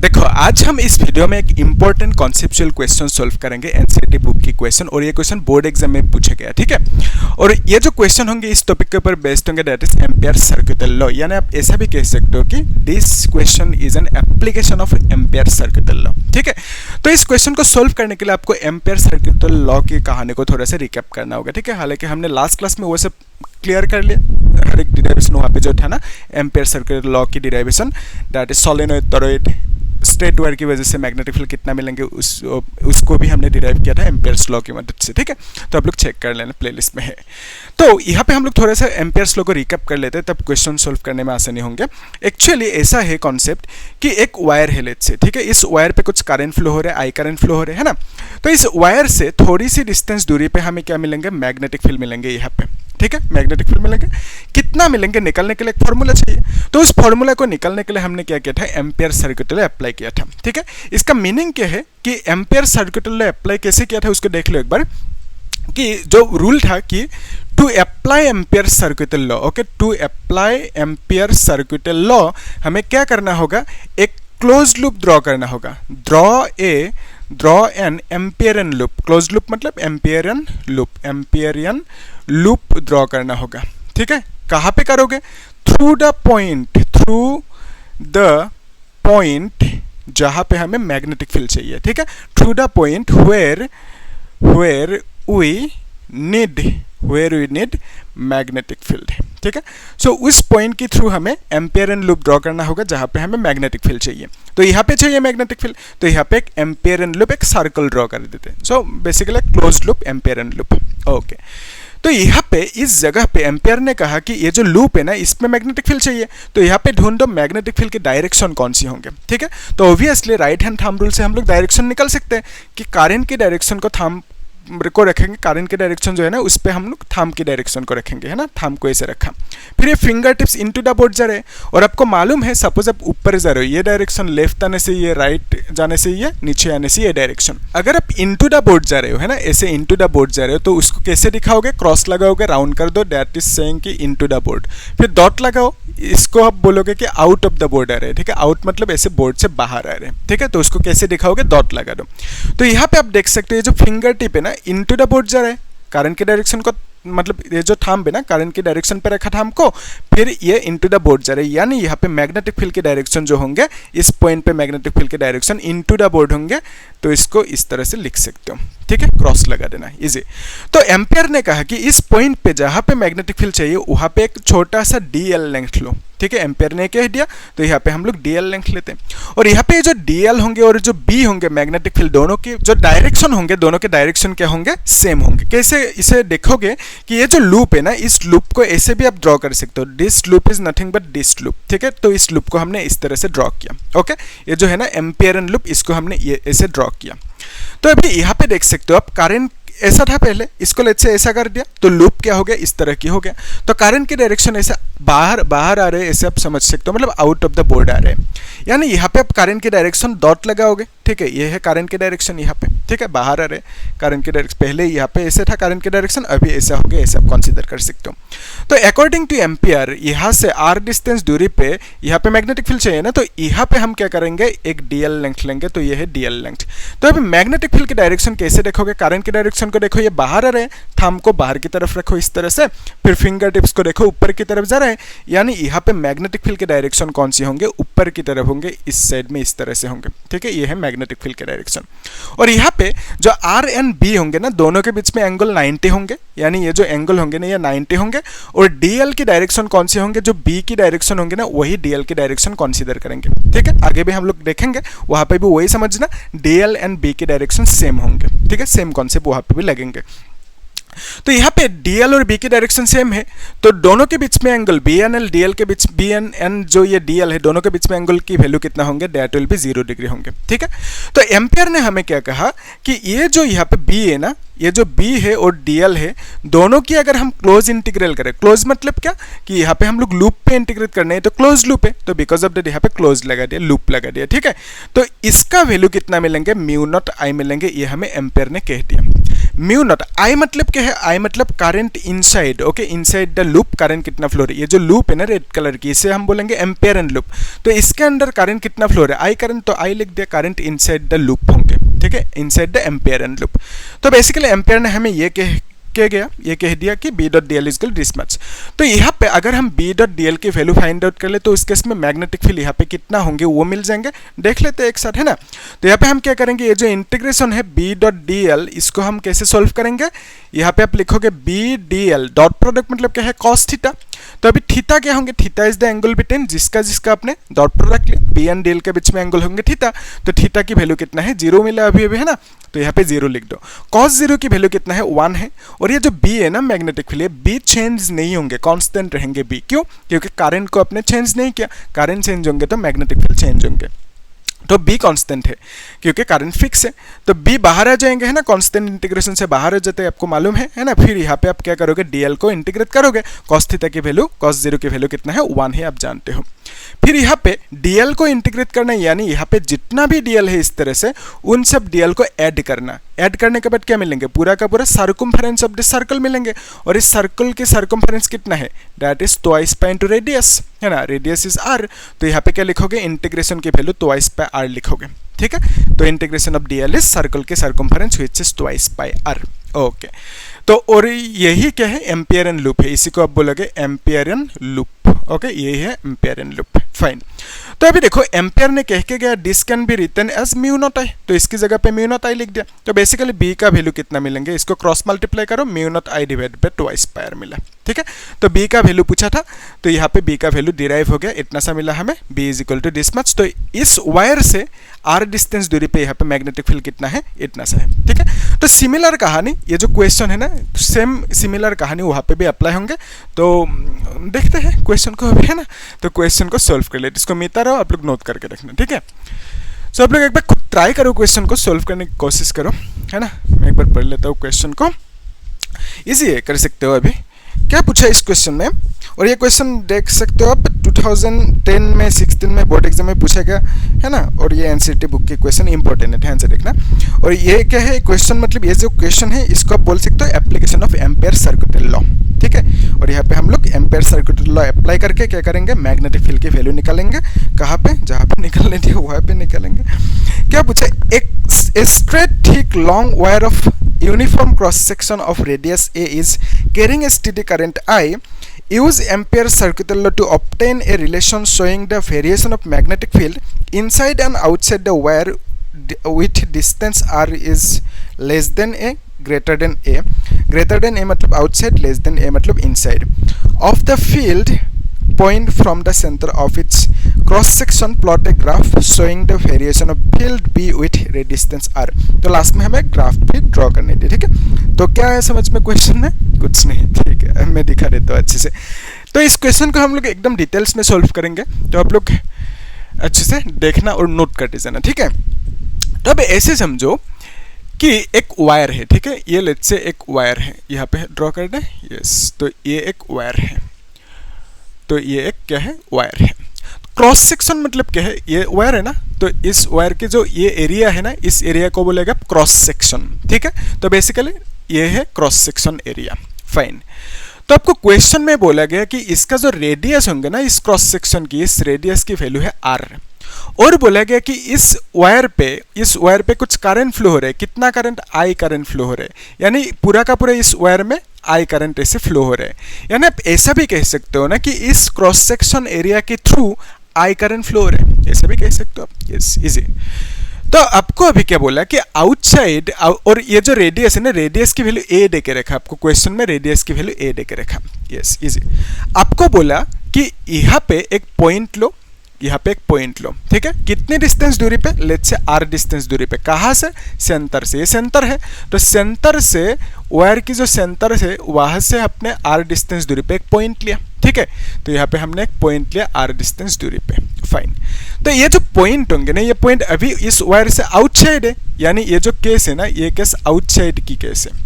देखो आज हम इस वीडियो में एक इंपॉर्टेंट कॉन्सेप्चुअल क्वेश्चन सॉल्व करेंगे एनसीईआरटी बुक की क्वेश्चन, और ये क्वेश्चन बोर्ड एग्जाम में पूछा गया, ठीक है। और ये जो क्वेश्चन होंगे इस टॉपिक के ऊपर बेस्ड होंगे, that is ampere circular law. यानी आप ऐसा भी कह सकते हो कि this question is an application of ampere circular law, ठीक है। तो इस क्वेश्चन को सोल्व करने के लिए आपको एम्पियर सर्कुलर लॉ की कहानी को थोड़ा सा रिकैप करना होगा, ठीक है। हालांकि हमने लास्ट क्लास में वो सब क्लियर कर लिया, हर एक डिराइवेशन वहाँ पे जो था ना एम्पियर सर्कुलर लॉ की derivation, that is solenoid torrid straight wire की वजह से मैग्नेटिक फील्ड कितना मिलेंगे उसको भी हमने डिराइव किया था एम्पियर्स लॉ की मदद से, ठीक है। तो आप लोग चेक कर लेना, प्लेलिस्ट में है। तो यहाँ पे हम लोग थोड़ा सा एम्पियर्स लॉ को रिकैप कर लेते हैं, तब क्वेश्चन सोल्व करने में आसानी होंगे। एक्चुअली ऐसा है कॉन्सेप्ट कि एक वायर है लेट्स से, ठीक है। इस वायर पे कुछ करंट फ्लो हो रहा है, आई करंट फ्लो हो रहे है ना। तो इस वायर से थोड़ी सी डिस्टेंस दूरी पे हमें क्या मिलेंगे, मैग्नेटिक फील्ड मिलेंगे यहाँ पे, ठीक है। मैग्नेटिक फील्ड मिलेंगे, कितना मिलेंगे निकलने के लिए एक फॉर्मूला चाहिए। तो उस फॉर्मूला को निकलने के लिए हमने क्या किया था, एम्पियर सर्कुलर लॉ अप्लाई किया था, ठीक है। इसका मीनिंग क्या है कि एम्पियर सर्कुलर लॉ अप्लाई कैसे किया था उसको देख लो एक बार। कि जो रूल था कि to apply Ampere circular law, okay, to apply Ampere circular law हमें क्या करना होगा, एक क्लोज लूप ड्रॉ करना होगा। Draw an Amperian loop, close loop मतलब एम्पियरियन लूप ड्रॉ करना होगा, ठीक है। कहाँ पे करोगे, थ्रू द पॉइंट जहाँ पे हमें मैग्नेटिक फील्ड चाहिए, ठीक है। Through the point where we need magnetic field, ठीक है। सो उस पॉइंट के थ्रू हमें एम्पियरियन लूप ड्रॉ करना होगा जहाँ पे हमें मैग्नेटिक फील्ड चाहिए। तो यहाँ पे चाहिए मैग्नेटिक फील्ड, तो यहाँ पे एक एम्पियरियन लूप, एक सर्कल ड्रॉ कर देते हैं। So basically close loop Amperian loop, okay. तो यहाँ पे इस जगह पे एम्पियर ने कहा कि ये जो लूप है ना इसमें मैग्नेटिक फील्ड चाहिए, तो यहाँ पे ढूंढो मैग्नेटिक फील्ड के डायरेक्शन कौन सी होंगे, ठीक है। तो obviously right hand thumb rule से हम लोग डायरेक्शन निकल सकते हैं कि करंट की डायरेक्शन को थंब को रखेंगे, करंट की डायरेक्शन जो है ना उस पे हम लोग थंब की डायरेक्शन को रखेंगे, है ना। थंब को ऐसे रखा, फिर ये finger tips into the board जा रहे हैं, और आपको मालूम है सपोज आप ऊपर जा रहे हो, ये डायरेक्शन लेफ्ट आने से, ये राइट जाने से, ये नीचे आने से ये डायरेक्शन। अगर आप इनटू द बोर्ड जा रहे हो, है ना, ऐसे इनटू द बोर्ड जा रहे हो, तो उसको कैसे दिखाओगे, क्रॉस लगाओगे, राउंड कर दो, दैट इज सेइंग कि इनटू द बोर्ड। फिर डॉट लगाओ, इसको आप बोलोगे कि आउट ऑफ द बोर्ड आ रहे हैं, ठीक है। आउट मतलब ऐसे बोर्ड से बाहर आ रहे हैं, ठीक है। तो उसको कैसे दिखाओगे, डॉट लगा दो। तो यहाँ पे आप देख सकते हो जो फिंगर टिप है ना इनटू द बोर्ड जा रहा है, करंट के डायरेक्शन को, मतलब ये जो थंब है ना करंट की डायरेक्शन पे रखा थंब को, फिर ये इनटू द बोर्ड जा रहे हैं। यानी यहाँ पे मैग्नेटिक फील्ड के डायरेक्शन जो होंगे, इस पॉइंट पे मैग्नेटिक फील्ड के डायरेक्शन इनटू द बोर्ड होंगे। तो इसको इस तरह से लिख सकते हो, ठीक है, क्रॉस लगा देना, इजी। तो एम्पियर ने कहा कि इस पॉइंट पे जहाँ पे मैग्नेटिक फील्ड चाहिए वहाँ पे एक छोटा सा डीएल लेंथ लो, ठीक है। एम्पियर ने कह दिया, तो यहाँ पे हम लोग डीएल लेंथ लेते हैं। और यहाँ पे जो डीएल होंगे और जो बी होंगे मैग्नेटिक फील्ड, दोनों के जो डायरेक्शन होंगे, दोनों के डायरेक्शन क्या होंगे, सेम होंगे। कैसे इसे देखोगे कि ये जो लूप है ना, इस लूप को ऐसे भी आप ड्रॉ कर सकते हो, this loop is nothing but this loop, ठीक है। तो इस लूप को हमने इस तरह से ड्रॉ किया, ओके। ये जो है ना एम्पियरियन लूप, इसको हमने ये ऐसे ड्रॉ किया। तो अभी यहाँ पे देख सकते हो आप, करंट ऐसा था पहले, इसको लेट से ऐसा कर दिया, तो लूप क्या हो गया, इस तरह की हो गया। तो करंट की डायरेक्शन ऐसा बाहर आ रहे हैं, ऐसे आप समझ सकते हो, मतलब आउट ऑफ द बोर्ड आ रहे हैं। यानी यहाँ पे आप करंट की डायरेक्शन डॉट लगाओगे, ठीक है। ये है करंट की डायरेक्शन यहाँ पे, ठीक है, बाहर आ रहे करंट की डायरेक्शन। पहले यहाँ पे ऐसे था करंट की डायरेक्शन, अभी ऐसा हो गया, ऐसे आप कंसीडर कर सकते हो। तो अकॉर्डिंग टू एम्पियर, यहाँ से आर डिस्टेंस दूरी पे यहाँ पे मैग्नेटिक फील्ड चाहिए ना, तो यहाँ पे हम क्या करेंगे, एक डीएल लेंथ लेंगे। तो ये है डीएल लेंथ। तो अभी मैग्नेटिक फील्ड की डायरेक्शन कैसे देखोगे, करंट की डायरेक्शन को देखो, ये बाहर आ रहे हैं, थंब को बाहर की तरफ रखो इस तरह से, फिर फिंगर टिप्स को देखो ऊपर की तरफ जा रहे हैं। यानी यहाँ पे मैग्नेटिक फील्ड के डायरेक्शन कौन सी होंगे, ऊपर की तरफ होंगे, इस साइड में इस तरह से होंगे, ठीक है। ये है मैग्नेटिक फील्ड के डायरेक्शन। और यहाँ पे जो आर एंड बी होंगे ना, दोनों के बीच में एंगल 90 होंगे। यानी ये जो एंगल होंगे ना, ये 90 होंगे। और डीएल की डायरेक्शन कौन सी होंगे, जो बी की डायरेक्शन होंगे ना, वही डीएल की डायरेक्शन कंसीडर करेंगे, ठीक है। आगे भी हम लोग देखेंगे, वहां पे भी वही समझना, डीएल एंड बी की डायरेक्शन सेम होंगे, ठीक है। सेम कॉन्सेप्ट वहां पे भी लगेंगे। तो यहाँ पे डीएल और बी की डायरेक्शन सेम है, तो दोनों के बीच में angle B and L D L के बीच, बी एन एन जो ये डीएल है, दोनों के बीच में एंगल की वैल्यू कितना होंगे, दैट विल बी 0 डिग्री होंगे, ठीक है। तो एम्पियर ने हमें क्या कहा कि ये जो यहाँ पे बी है ना, ये जो बी है और डीएल है, दोनों की अगर हम क्लोज इंटीग्रल करें, क्लोज मतलब क्या कि यहाँ पे हम लोग लूप पे इंटीग्रेट करने हैं, तो क्लोज लूप है, तो बिकॉज ऑफ दैट यहाँ पे क्लोज लगा दिया, लूप लगा दिया, ठीक है। तो इसका वैल्यू कितना मिलेंगे, म्यू नॉट आई मिलेंगे, ये हमें एम्पियर ने कह दिया। म्यू नॉट, आई मतलब क्या है, आई मतलब current inside, okay, inside the loop current कितना फ्लो है, ये जो लूप है ना रेड कलर की, इसे हम बोलेंगे एम्पेयर एंड लूप। तो इसके अंदर करंट कितना फ्लो है, आई करंट, तो आई लिख दिया, करंट इनसाइड द लूप होंगे, ठीक है, inside the Amperian loop. तो बेसिकली एम्पेयर ने हमें ये ये कह दिया कि B dot D L is equal this much. तो यहाँ पे अगर हम बी डॉट डी एल की वैल्यू फाइंड आउट कर ले तो उस केस में मैग्नेटिक फील्ड यहाँ पे कितना होंगे वो मिल जाएंगे, देख लेते हैं एक साथ, है ना। तो यहाँ पे हम क्या करेंगे, ये जो इंटीग्रेशन है बी डॉट डी एल, इसको हम कैसे सॉल्व करेंगे, यहाँ पे आप लिखोगे B D L, dot product मतलब क्या है, कॉस थीटा। तो अभी थीटा क्या होंगे, theta is the angle between, जिसका आपने डॉट प्रोडक्ट लिया, बी एंड डी एल के बीच में एंगल होंगे थीटा। तो थीटा की वैल्यू कितना है, 0 मिला अभी अभी, है ना, तो यहाँ पे 0 लिख दो। कॉस 0 की वैल्यू कितना है, 1 है। और ये जो बी है ना मैग्नेटिक फील्ड, बी चेंज नहीं होंगे, कांस्टेंट रहेंगे बी, क्यों, क्योंकि करंट को आपने चेंज नहीं किया, करंट चेंज होंगे तो मैग्नेटिक फील्ड चेंज होंगे। तो बी कांस्टेंट है क्योंकि करंट फिक्स है, तो बी बाहर आ जाएंगे, है ना, कांस्टेंट इंटीग्रेशन से बाहर हो जाते हैं, आपको मालूम है ना। फिर यहाँ पे आप क्या करोगे, डीएल को इंटीग्रेट करोगे, कॉस थीटा की वैल्यू, कॉस 0 की वैल्यू कितना है, 1 है, आप जानते हो। फिर यहाँ पे डीएल को इंटीग्रेट करना, यानी यहाँ पे जितना भी डीएल है इस तरह से, उन सब डीएल को ऐड करना। ऐड करने के बाद क्या मिलेंगे, पूरा का पूरा सर्कमफेरेंस ऑफ द सर्कल मिलेंगे। और इस सर्कल की सर्कमफेरेंस कितना है, that is twice pi into radius, है ना, रेडियस इज आर। तो यहाँ पे क्या लिखोगे, इंटीग्रेशन की वैल्यू ट्वाइस पाई आर लिखोगे, ठीक है। तो integration of dl is circle के circumference which is twice pi r, okay. तो और यही क्या है, एम्पियरन लूप है, इसी को आप बोलोगे एम्पियरन लूप, ओके, यही है एम्पियरन लूप, फाइन। तो अभी देखो एम्पियर ने कह के गया this can be written as mu naught I, तो इसकी जगह पे म्यू नॉट आई लिख दिया। तो बेसिकली बी का वैल्यू कितना मिलेंगे, इसको क्रॉस मल्टीप्लाई करो, mu naught I divide by twice pi R मिला, ठीक है। तो बी का वैल्यू पूछा था, तो यहाँ पे बी का वैल्यू डिराइव हो गया, इतना सा मिला हमें, B is equal to this much. तो इस वायर से आर डिस्टेंस दूरी पे यहाँ पे मैग्नेटिक फील्ड कितना है, इतना सा है, ठीक है। तो सिमिलर कहानी, ये जो क्वेश्चन है ना, सेम सिमिलर कहानी वहाँ पे भी अप्लाई होंगे। तो देखते हैं क्वेश्चन को अभी, है ना। तो क्वेश्चन को सॉल्व कर लेते, इसको मिलता रहो, आप लोग नोट करके रखना, ठीक है। सो आप लोग एक बार खुद ट्राई करो, क्वेश्चन को सॉल्व करने की कोशिश करो, है ना। मैं एक बार पढ़ लेता हूँ क्वेश्चन को, इजी है, कर सकते हो। अभी क्या पूछा इस क्वेश्चन में, और ये क्वेश्चन देख सकते हो आप 2010 में 16 में बोर्ड एग्जाम में पूछा गया, है ना। और ये एनसीईआरटी बुक के क्वेश्चन इंपॉर्टेंट है, ध्यान से देखना। और ये क्या है क्वेश्चन, मतलब ये जो क्वेश्चन है इसको आप बोल सकते हो application of ampere circuit law, ठीक है। और यहाँ पे हम लोग एम्पेयर सर्किट लॉ अप्लाई करके क्या करेंगे, मैग्नेटिक फील्ड की वैल्यू निकालेंगे, कहाँ पे, जहाँ पे निकालने दिया वहाँ पे निकालेंगे। क्या पूछा, एक straight thick long wire of uniform cross section of radius a is carrying a steady current I. Use ampere circuit law to obtain a relation showing the variation of magnetic field inside and outside the wire with distance r is less than a greater than a मतलब outside, less than a मतलब inside of the field point from the center of its cross section. Plot a graph showing the variation of field B with distance r. तो last में हमें graph भी draw करने दी, ठीक है। तो क्या है समझ में क्वेश्चन में, कुछ नहीं, ठीक है, मैं दिखा देता हूँ अच्छे से। तो इस क्वेश्चन को हम लोग एकदम डिटेल्स में सॉल्व करेंगे, तो आप लोग अच्छे से देखना और नोट करते जाना, ठीक है। तो अब ऐसे समझो कि एक वायर है, ठीक है, ये लेट्स से एक वायर है, यहाँ पे ड्रॉ कर दें, यस। तो ये एक वायर है, तो ये एक क्या है, वायर है। क्रॉस सेक्शन मतलब क्या है, ये वायर है ना, तो इस वायर के जो ये एरिया है ना, इस एरिया को बोलेगा क्रॉस सेक्शन, ठीक है। तो बेसिकली ये है क्रॉस सेक्शन एरिया, फाइन। तो आपको क्वेश्चन में बोला गया कि इसका जो रेडियस होंगे ना इस क्रॉस सेक्शन की, इस रेडियस की वैल्यू है आर। और बोला गया कि इस वायर पे कुछ करंट फ्लो हो रहा है, कितना करंट, आई करंट फ्लो हो रहा है, यानी पूरा का पूरा इस वायर में आई करंट ऐसे फ्लो हो रहा है। यानी आप ऐसा भी कह सकते हो ना कि इस क्रॉस सेक्शन एरिया के थ्रू आई करंट फ्लो हो रहा है, ऐसा भी कह सकते हो आप, यस, इजी। तो आपको अभी क्या बोला कि आउटसाइड, और ये जो रेडियस है ना, रेडियस की वैल्यू ए दे के रखा, आपको क्वेश्चन में रेडियस की वैल्यू ए दे के रखा, यस, इजी। आपको बोला कि यहाँ पे एक पॉइंट लो, यहाँ पे एक पॉइंट लो, ठीक है, कितने डिस्टेंस दूरी पे, लेट्स से आर डिस्टेंस दूरी पे, कहाँ से, सेंटर से, ये सेंटर है, तो सेंटर से वायर की जो सेंटर है वहाँ से आपने आर डिस्टेंस दूरी पे एक पॉइंट लिया, ठीक है। तो यहाँ पे हमने एक पॉइंट लिया आर डिस्टेंस दूरी पे, फाइन। तो ये जो पॉइंट होंगे ना, ये पॉइंट अभी इस वायर से आउटसाइड है, यानी ये जो केस है ना, ये केस आउटसाइड की केस है।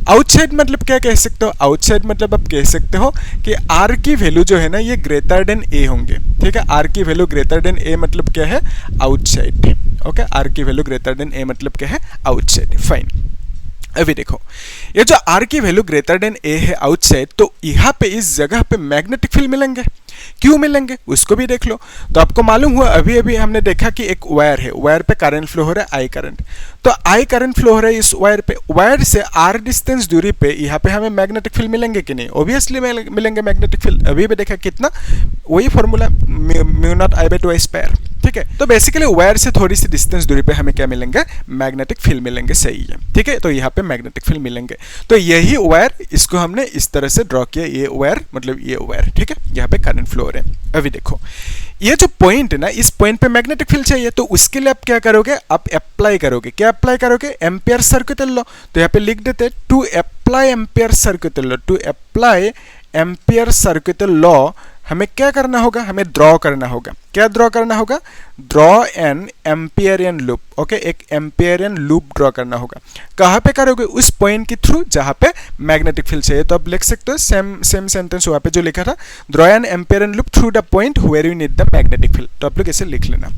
आउटसाइड मतलब क्या कह सकते हो, आउटसाइड मतलब आप कह सकते हो कि आर की वैल्यू जो है ना ये ग्रेटर देन ए होंगे, ठीक है। आर की वैल्यू ग्रेटर देन ए मतलब क्या है, आउटसाइड, ओके। आर की वैल्यू ग्रेटर देन ए मतलब क्या है, आउटसाइड, फाइन। अभी देखो ये जो r की वैल्यू ग्रेटर देन a है आउटसाइड, तो यहाँ पे इस जगह पे मैग्नेटिक फील्ड मिलेंगे। क्यों मिलेंगे उसको भी देख लो। तो आपको मालूम हुआ अभी अभी हमने देखा कि एक वायर है, वायर पे करंट फ्लो हो रहा है आई करंट, तो आई करंट फ्लो हो रहा है इस वायर पे, वायर से r डिस्टेंस दूरी पे यहाँ पे हमें मैग्नेटिक फील्ड मिलेंगे कि नहीं? ऑब्वियसली मिलेंगे मैग्नेटिक फील्ड। अभी भी देखा कितना, वही formula mu naught I bye 2 square, ठीक है। तो बेसिकली वायर से थोड़ी सी डिस्टेंस दूरी पे हमें क्या मिलेंगे? मैग्नेटिक फील्ड मिलेंगे, सही है, ठीक है। तो यहाँ पे मैग्नेटिक फील्ड मिलेंगे, तो यही वायर, इसको हमने इस तरह से ड्रॉ किया, ये वायर मतलब ये वायर, ठीक है। यहाँ पे करंट फ्लो हो रहे हैं। अभी देखो ये जो पॉइंट है ना, इस पॉइंट पे मैग्नेटिक फील्ड चाहिए, तो उसके लिए आप क्या करोगे? आप अप्लाई करोगे। क्या अप्लाई करोगे? Ampere circular law. तो यहाँ पे लिख देते to apply Ampere circular law, to apply Ampere circular law हमें क्या करना होगा? हमें ड्रॉ करना होगा। क्या ड्रॉ करना होगा? Draw an Amperian loop, okay, एक एम्पियरियन लूप ड्रॉ करना होगा। कहाँ पे करोगे? उस पॉइंट के थ्रू जहाँ पे मैग्नेटिक फील्ड चाहिए। तो आप लिख सकते हो सेम सेंटेंस वहाँ पे जो लिखा था, draw an Amperian loop through the point where you need the magnetic field. तो आप लोग ऐसे लिख लेना।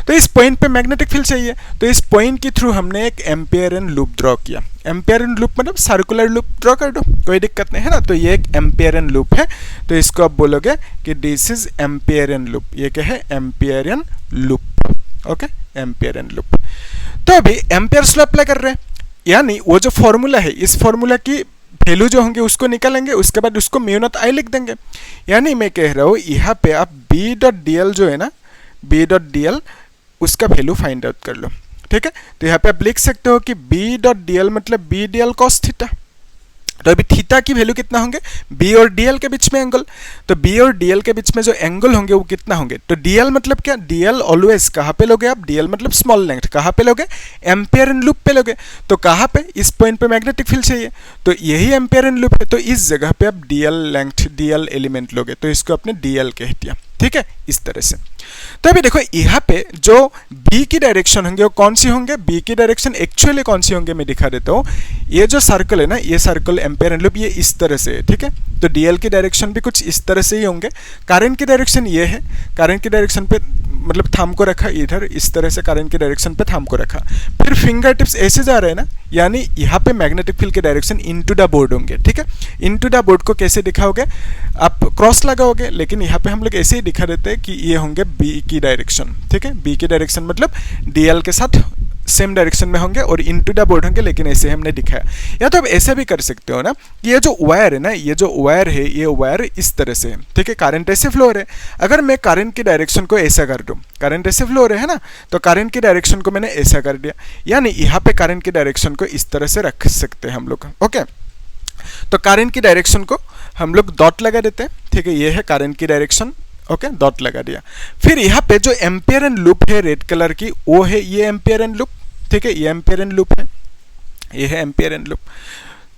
तो इस पॉइंट पे मैग्नेटिक फील्ड चाहिए, तो इस पॉइंट के थ्रू हमने एक एम्पियरियन लूप ड्रॉ किया। एम्पियरियन लूप मतलब सर्कुलर लूप ड्रॉ कर दो, कोई दिक्कत नहीं है ना। तो ये एक एम्पियरियन लूप है, तो इसको आप बोलोगे कि दिस इज एम्पियरियन लूप। ये क्या है? एम्पियरियन लूप, ओके, एम्पियरियन लूप। तो अभी एम्पियर्स लॉ अप्लाई कर रहे हैं, यानी वो जो फॉर्मूला है, इस फॉर्मूला की वैल्यू जो होंगे उसको निकालेंगे, उसके बाद उसको म्यू नॉट आई लिख देंगे। यानी मैं कह रहा हूँ यहाँ पे आप बी डॉट डी एल जो है ना, बी डॉट डी एल उसका वैल्यू फाइंड आउट कर लो, ठीक है। तो यहाँ पे आप लिख सकते हो कि बी डॉट डी एल मतलब B D L cos theta. तो अभी थीटा की वैल्यू कितना होंगे? बी और डीएल के बीच में एंगल, तो बी और डीएल के बीच में जो एंगल होंगे वो कितना होंगे? तो डीएल मतलब क्या? डीएल ऑलवेज कहाँ पे लोगे आप? डीएल मतलब स्मॉल लेंथ, कहाँ पे लोगे? एम्पियरियन लूप पे लोगे। तो कहाँ पे? इस पॉइंट पे मैग्नेटिक फील्ड चाहिए, तो यही एम्पियरियन लूप है, तो इस जगह पे आप डीएल लेंथ, डीएल एलिमेंट लोगे, तो इसको आपने डीएल कह दिया, ठीक है, इस तरह से। तो अभी देखो यहाँ पे जो B की डायरेक्शन होंगे वो कौन सी होंगे? B की डायरेक्शन एक्चुअली कौन सी होंगे मैं दिखा देता हूँ। ये जो सर्कल है ना, ये सर्कल एम्पियरियन लूप, ये इस तरह से है, ठीक है। तो DL की डायरेक्शन भी कुछ इस तरह से ही होंगे। करंट की डायरेक्शन ये है, करंट की डायरेक्शन पे मतलब थाम को रखा इधर, इस तरह से करंट की डायरेक्शन पे थाम को रखा। फिर फिंगर टिप्स ऐसे जा रहे हैं ना, यानी यहाँ पे मैग्नेटिक फील्ड की डायरेक्शन इनटू द बोर्ड होंगे, ठीक है। इनटू द बोर्ड को कैसे दिखाओगे? आप क्रॉस लगाओगे, लेकिन यहाँ पे हम लोग ऐसे ही दिखा देते हैं कि ये होंगे बी की डायरेक्शन, ठीक है। बी की डायरेक्शन मतलब डीएल के साथ सेम डायरेक्शन में होंगे और इनटू द बोर्ड होंगे, लेकिन ऐसे हमने दिखाया। या तो आप ऐसे भी कर सकते हो ना, ये जो वायर है ना, ये जो वायर है, ये वायर इस तरह से है, ठीक है। करंट ऐसे फ्लो हो रहा है। अगर मैं करंट की डायरेक्शन को ऐसा कर दूं, करंट ऐसे फ्लो हो रहे है ना, तो करंट की डायरेक्शन को मैंने ऐसा कर दिया, यानी यहाँ पे करंट की डायरेक्शन को इस तरह से रख सकते हैं हम लोग, ओके। तो करंट की डायरेक्शन को हम लोग डॉट लगा देते हैं, ठीक है। ये है करंट की डायरेक्शन, ओके, डॉट लगा दिया। फिर यहाँ पे जो एम्पियरियन लूप है रेड कलर की, वो है ये एम्पियरियन लूप, ठीक है, ये एम्पियरियन लूप है, ये है एम्पियरियन लूप।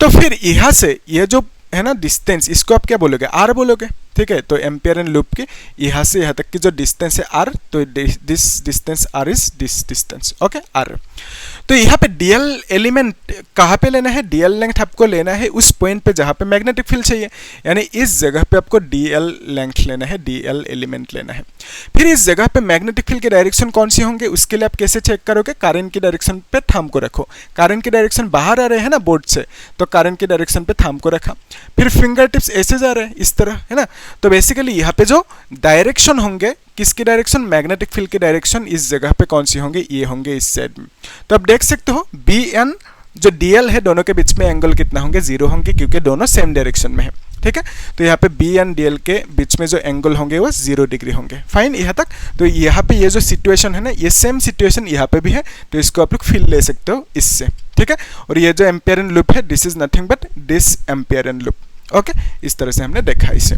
तो फिर यहाँ से ये जो है ना डिस्टेंस, इसको आप क्या बोलोगे? आर बोलोगे, ठीक है। तो एम्पियरियन लूप की यहाँ से यहाँ तक की जो डिस्टेंस है आर, तो this distance R is this distance, okay, R. तो यहाँ पे डीएल एलिमेंट कहाँ पे लेना है? डीएल लेंथ आपको लेना है उस पॉइंट पे जहाँ पे मैग्नेटिक फील्ड चाहिए, यानी इस जगह पे आपको डीएल लेंथ लेना है, डीएल एलिमेंट लेना है। फिर इस जगह पे मैग्नेटिक फील्ड की डायरेक्शन कौन सी होंगे, उसके लिए आप कैसे चेक करोगे? करंट की डायरेक्शन पे थाम को रखो। करंट की डायरेक्शन बाहर आ रहे हैं ना बोर्ड से, तो करंट की डायरेक्शन पे थाम को रखा। फिर फिंगर टिप्स ऐसे जा रहे हैं इस तरह, है ना। तो बेसिकली यहाँ पे जो डायरेक्शन होंगे, किसकी डायरेक्शन? मैग्नेटिक फील्ड की डायरेक्शन इस जगह पे कौन सी होंगे? ये होंगे इस साइड में। तो आप देख सकते हो बी एन जो डीएल है, दोनों के बीच में एंगल कितना होंगे? 0 होंगे, क्योंकि दोनों सेम डायरेक्शन में है, ठीक है। तो यहाँ पे बी एंड डीएल के बीच में जो एंगल होंगे वो 0 डिग्री होंगे, फाइन, यहाँ तक। तो यहाँ पे ये जो सिचुएशन है ना, ये सेम सिचुएशन यहाँ पे भी है, तो इसको आप लोग फील ले सकते हो इससे, ठीक है। और ये जो एम्पियरियन लूप है, this is nothing but this Amperian loop, okay. इस तरह से हमने देखा इसे।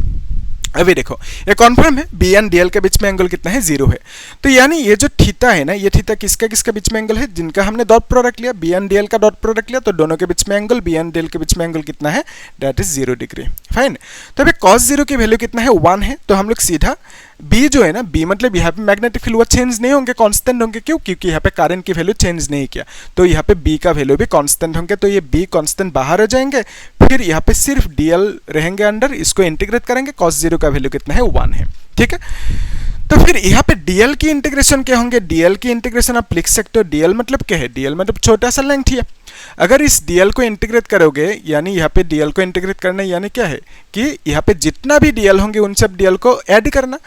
अभी देखो ये कॉन्फर्म है, बी एंड डीएल के बीच में एंगल कितना है? 0 है। तो यानी ये जो थीटा है ना, ये थीटा किसका किसका बीच में एंगल है? जिनका हमने डॉट प्रोडक्ट लिया, बी एंड डीएल का डॉट प्रोडक्ट लिया, तो दोनों के बीच में एंगल, बी एंड डीएल के बीच में एंगल कितना है? That is 0 degree, fine. तो अभी cos 0 की वैल्यू कितना है? 1 है। तो हम लोग सीधा बी जो है ना, बी मतलब यहाँ पे मैग्नेटिक फील्ड वो चेंज नहीं होंगे, कांस्टेंट होंगे। क्यों? क्योंकि यहाँ पे करंट की वैल्यू चेंज नहीं किया, तो यहाँ पे बी का वैल्यू भी कांस्टेंट होंगे। तो ये बी कांस्टेंट बाहर आ जाएंगे, फिर यहाँ पे सिर्फ डीएल रहेंगे अंडर, इसको इंटीग्रेट करेंगे, cos 0 का वैल्यू कितना है? 1 है, ठीक है। तो फिर यहाँ पे डीएल की इंटीग्रेशन क्या होंगे? डीएल की इंटीग्रेशन आप लिख सकते हो, डीएल मतलब क्या है? डीएल मतलब छोटा सा लेंथ ही है। अगर इस dl को इंटीग्रेट करोगे, यानी यहाँ पे dl को इंटीग्रेट करना यानी क्या है कि यहाँ पे जितना भी dl होंगे उन सब dl को ऐड करना।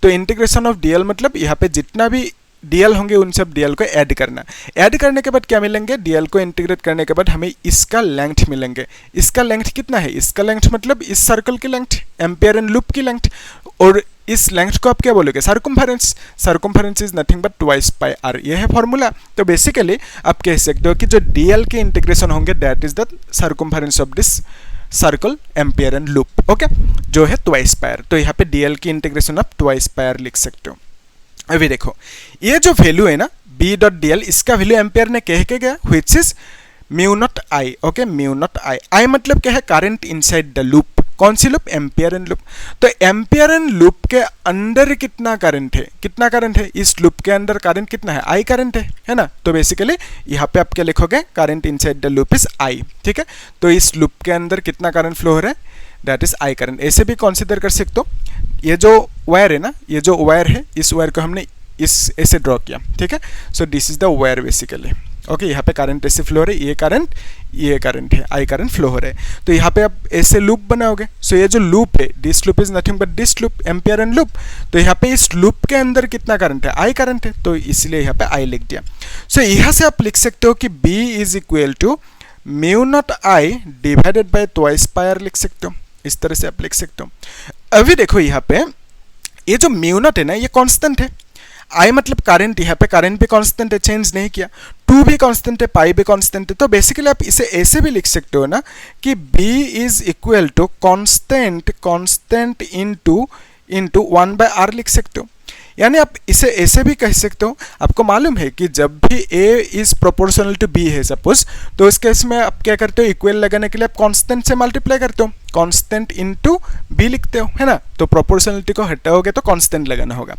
तो इंटीग्रेशन ऑफ dl मतलब यहाँ पे जितना भी dl होंगे उन सब dl को ऐड करना। ऐड करने के बाद क्या मिलेंगे, dl को इंटीग्रेट करने के बाद हमें इसका लेंथ मिलेंगे। इसका लेंथ कितना है, इसका लेंथ मतलब इस सर्कल की लेंथ, एम्पियर एंड लूप की लेंथ, और इस लेंथ को आप क्या बोलोगे, circumference. Circumference is nothing but twice pi R, ये है फॉर्मूला। तो बेसिकली आप कह सकते हो कि जो dl के इंटीग्रेशन होंगे that is the circumference of this circle ampere and loop, okay, जो है ट्वाइस पाई आर। तो यहाँ पे dl की इंटीग्रेशन आप ट्वाइस पाई आर लिख सकते हो। अभी देखो ये जो वैल्यू है ना b डॉट dl, इसका वैल्यू एम्पियर ने कह के गया which is mu naught I, okay, mu naught I. I मतलब क्या है, करंट इनसाइड द लूप। कौन सी लूप, एम्पियर एंड लूप। तो एम्पियर एंड लूप के अंदर कितना करंट है, कितना करंट है, इस लूप के अंदर करंट कितना है, आई करंट है ना। तो बेसिकली यहाँ पे आप क्या लिखोगे, current inside the loop is I, ठीक है। तो इस लूप के अंदर कितना करंट फ्लो हो रहा है, दैट इज आई करंट। ऐसे भी कंसीडर कर सकते हो, ये जो वायर है ना, ये जो वायर है, इस वायर को हमने इस ऐसे ड्रॉ किया, ठीक है। So this is the wire basically, okay. यहाँ पे करंट ऐसे फ्लो हो रहा है, ये करंट है, आई करंट फ्लो हो रहा है। तो यहाँ पे आप ऐसे लूप बनाओगे। सो ये जो लूप है, this loop is nothing but this loop, ampere and loop. तो यहाँ पे इस लूप के अंदर कितना करंट है, आई करंट है, तो इसलिए यहाँ पे आई लिख दिया। सो यहाँ से आप लिख सकते हो कि b is equal to mu naught I divided by twice pi R लिख सकते हो। इस तरह से आप लिख सकते हो। अभी देखो यहाँ पे ये जो म्यू नॉट है ना, ये कांस्टेंट है। आई मतलब करंट, यहाँ पे करंट भी कांस्टेंट है, चेंज नहीं किया। टू भी कांस्टेंट है, पाई भी कांस्टेंट है। तो बेसिकली आप इसे ऐसे भी लिख सकते हो ना कि b is equal to constant into 1/r लिख सकते हो। यानी आप इसे ऐसे भी कह सकते हो, आपको मालूम है कि जब भी a is proportional to b है सपोज, तो इस केस में आप क्या करते हो, इक्वल लगाने के लिए आप कांस्टेंट से मल्टीप्लाई करते हो, कांस्टेंट इनटू b लिखते हो, है ना। तो प्रोपोर्शनलिटी को हटाओगे तो कांस्टेंट लगाना होगा।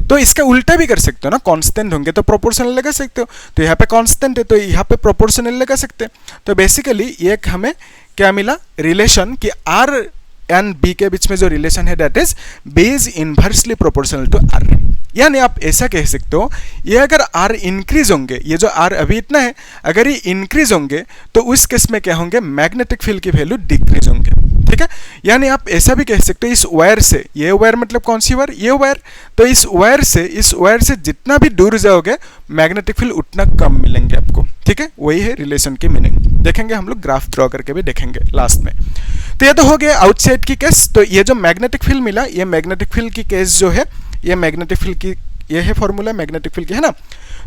तो इसका उल्टा भी कर सकते हो ना, कांस्टेंट होंगे तो प्रोपोर्शनल लगा सकते हो। तो यहाँ पे कांस्टेंट है तो यहाँ पे प्रोपोर्शनल लगा सकते हैं। तो बेसिकली एक हमें क्या मिला, रिलेशन कि r एंड b के बीच में जो रिलेशन है that is b is inversely proportional to r। यानी आप ऐसा कह सकते हो, ये अगर r इंक्रीज होंगे, ये जो r अभी इतना है, अगर ये इंक्रीज होंगे तो उस केस में क्या होंगे, मैग्नेटिक फील्ड की वैल्यू डिक्रीज होंगे, ठीक है। यानी आप ऐसा भी कह सकते हो, इस वायर से, ये वायर मतलब कौन सी वायर, ये वायर, तो इस वायर से जितना भी दूर जाओगे मैग्नेटिक फील्ड उतना कम मिलेंगे आपको, ठीक है। वही है रिलेशन की मीनिंग। देखेंगे हम लोग, ग्राफ ड्रॉ करके भी देखेंगे लास्ट में। तो ये तो हो गया आउटसाइड की केस। तो ये जो मैग्नेटिक फील्ड मिला, ये मैग्नेटिक फील्ड की केस जो है, ये मैग्नेटिक फील्ड की, ये है फॉर्मूला मैग्नेटिक फील्ड की, है ना।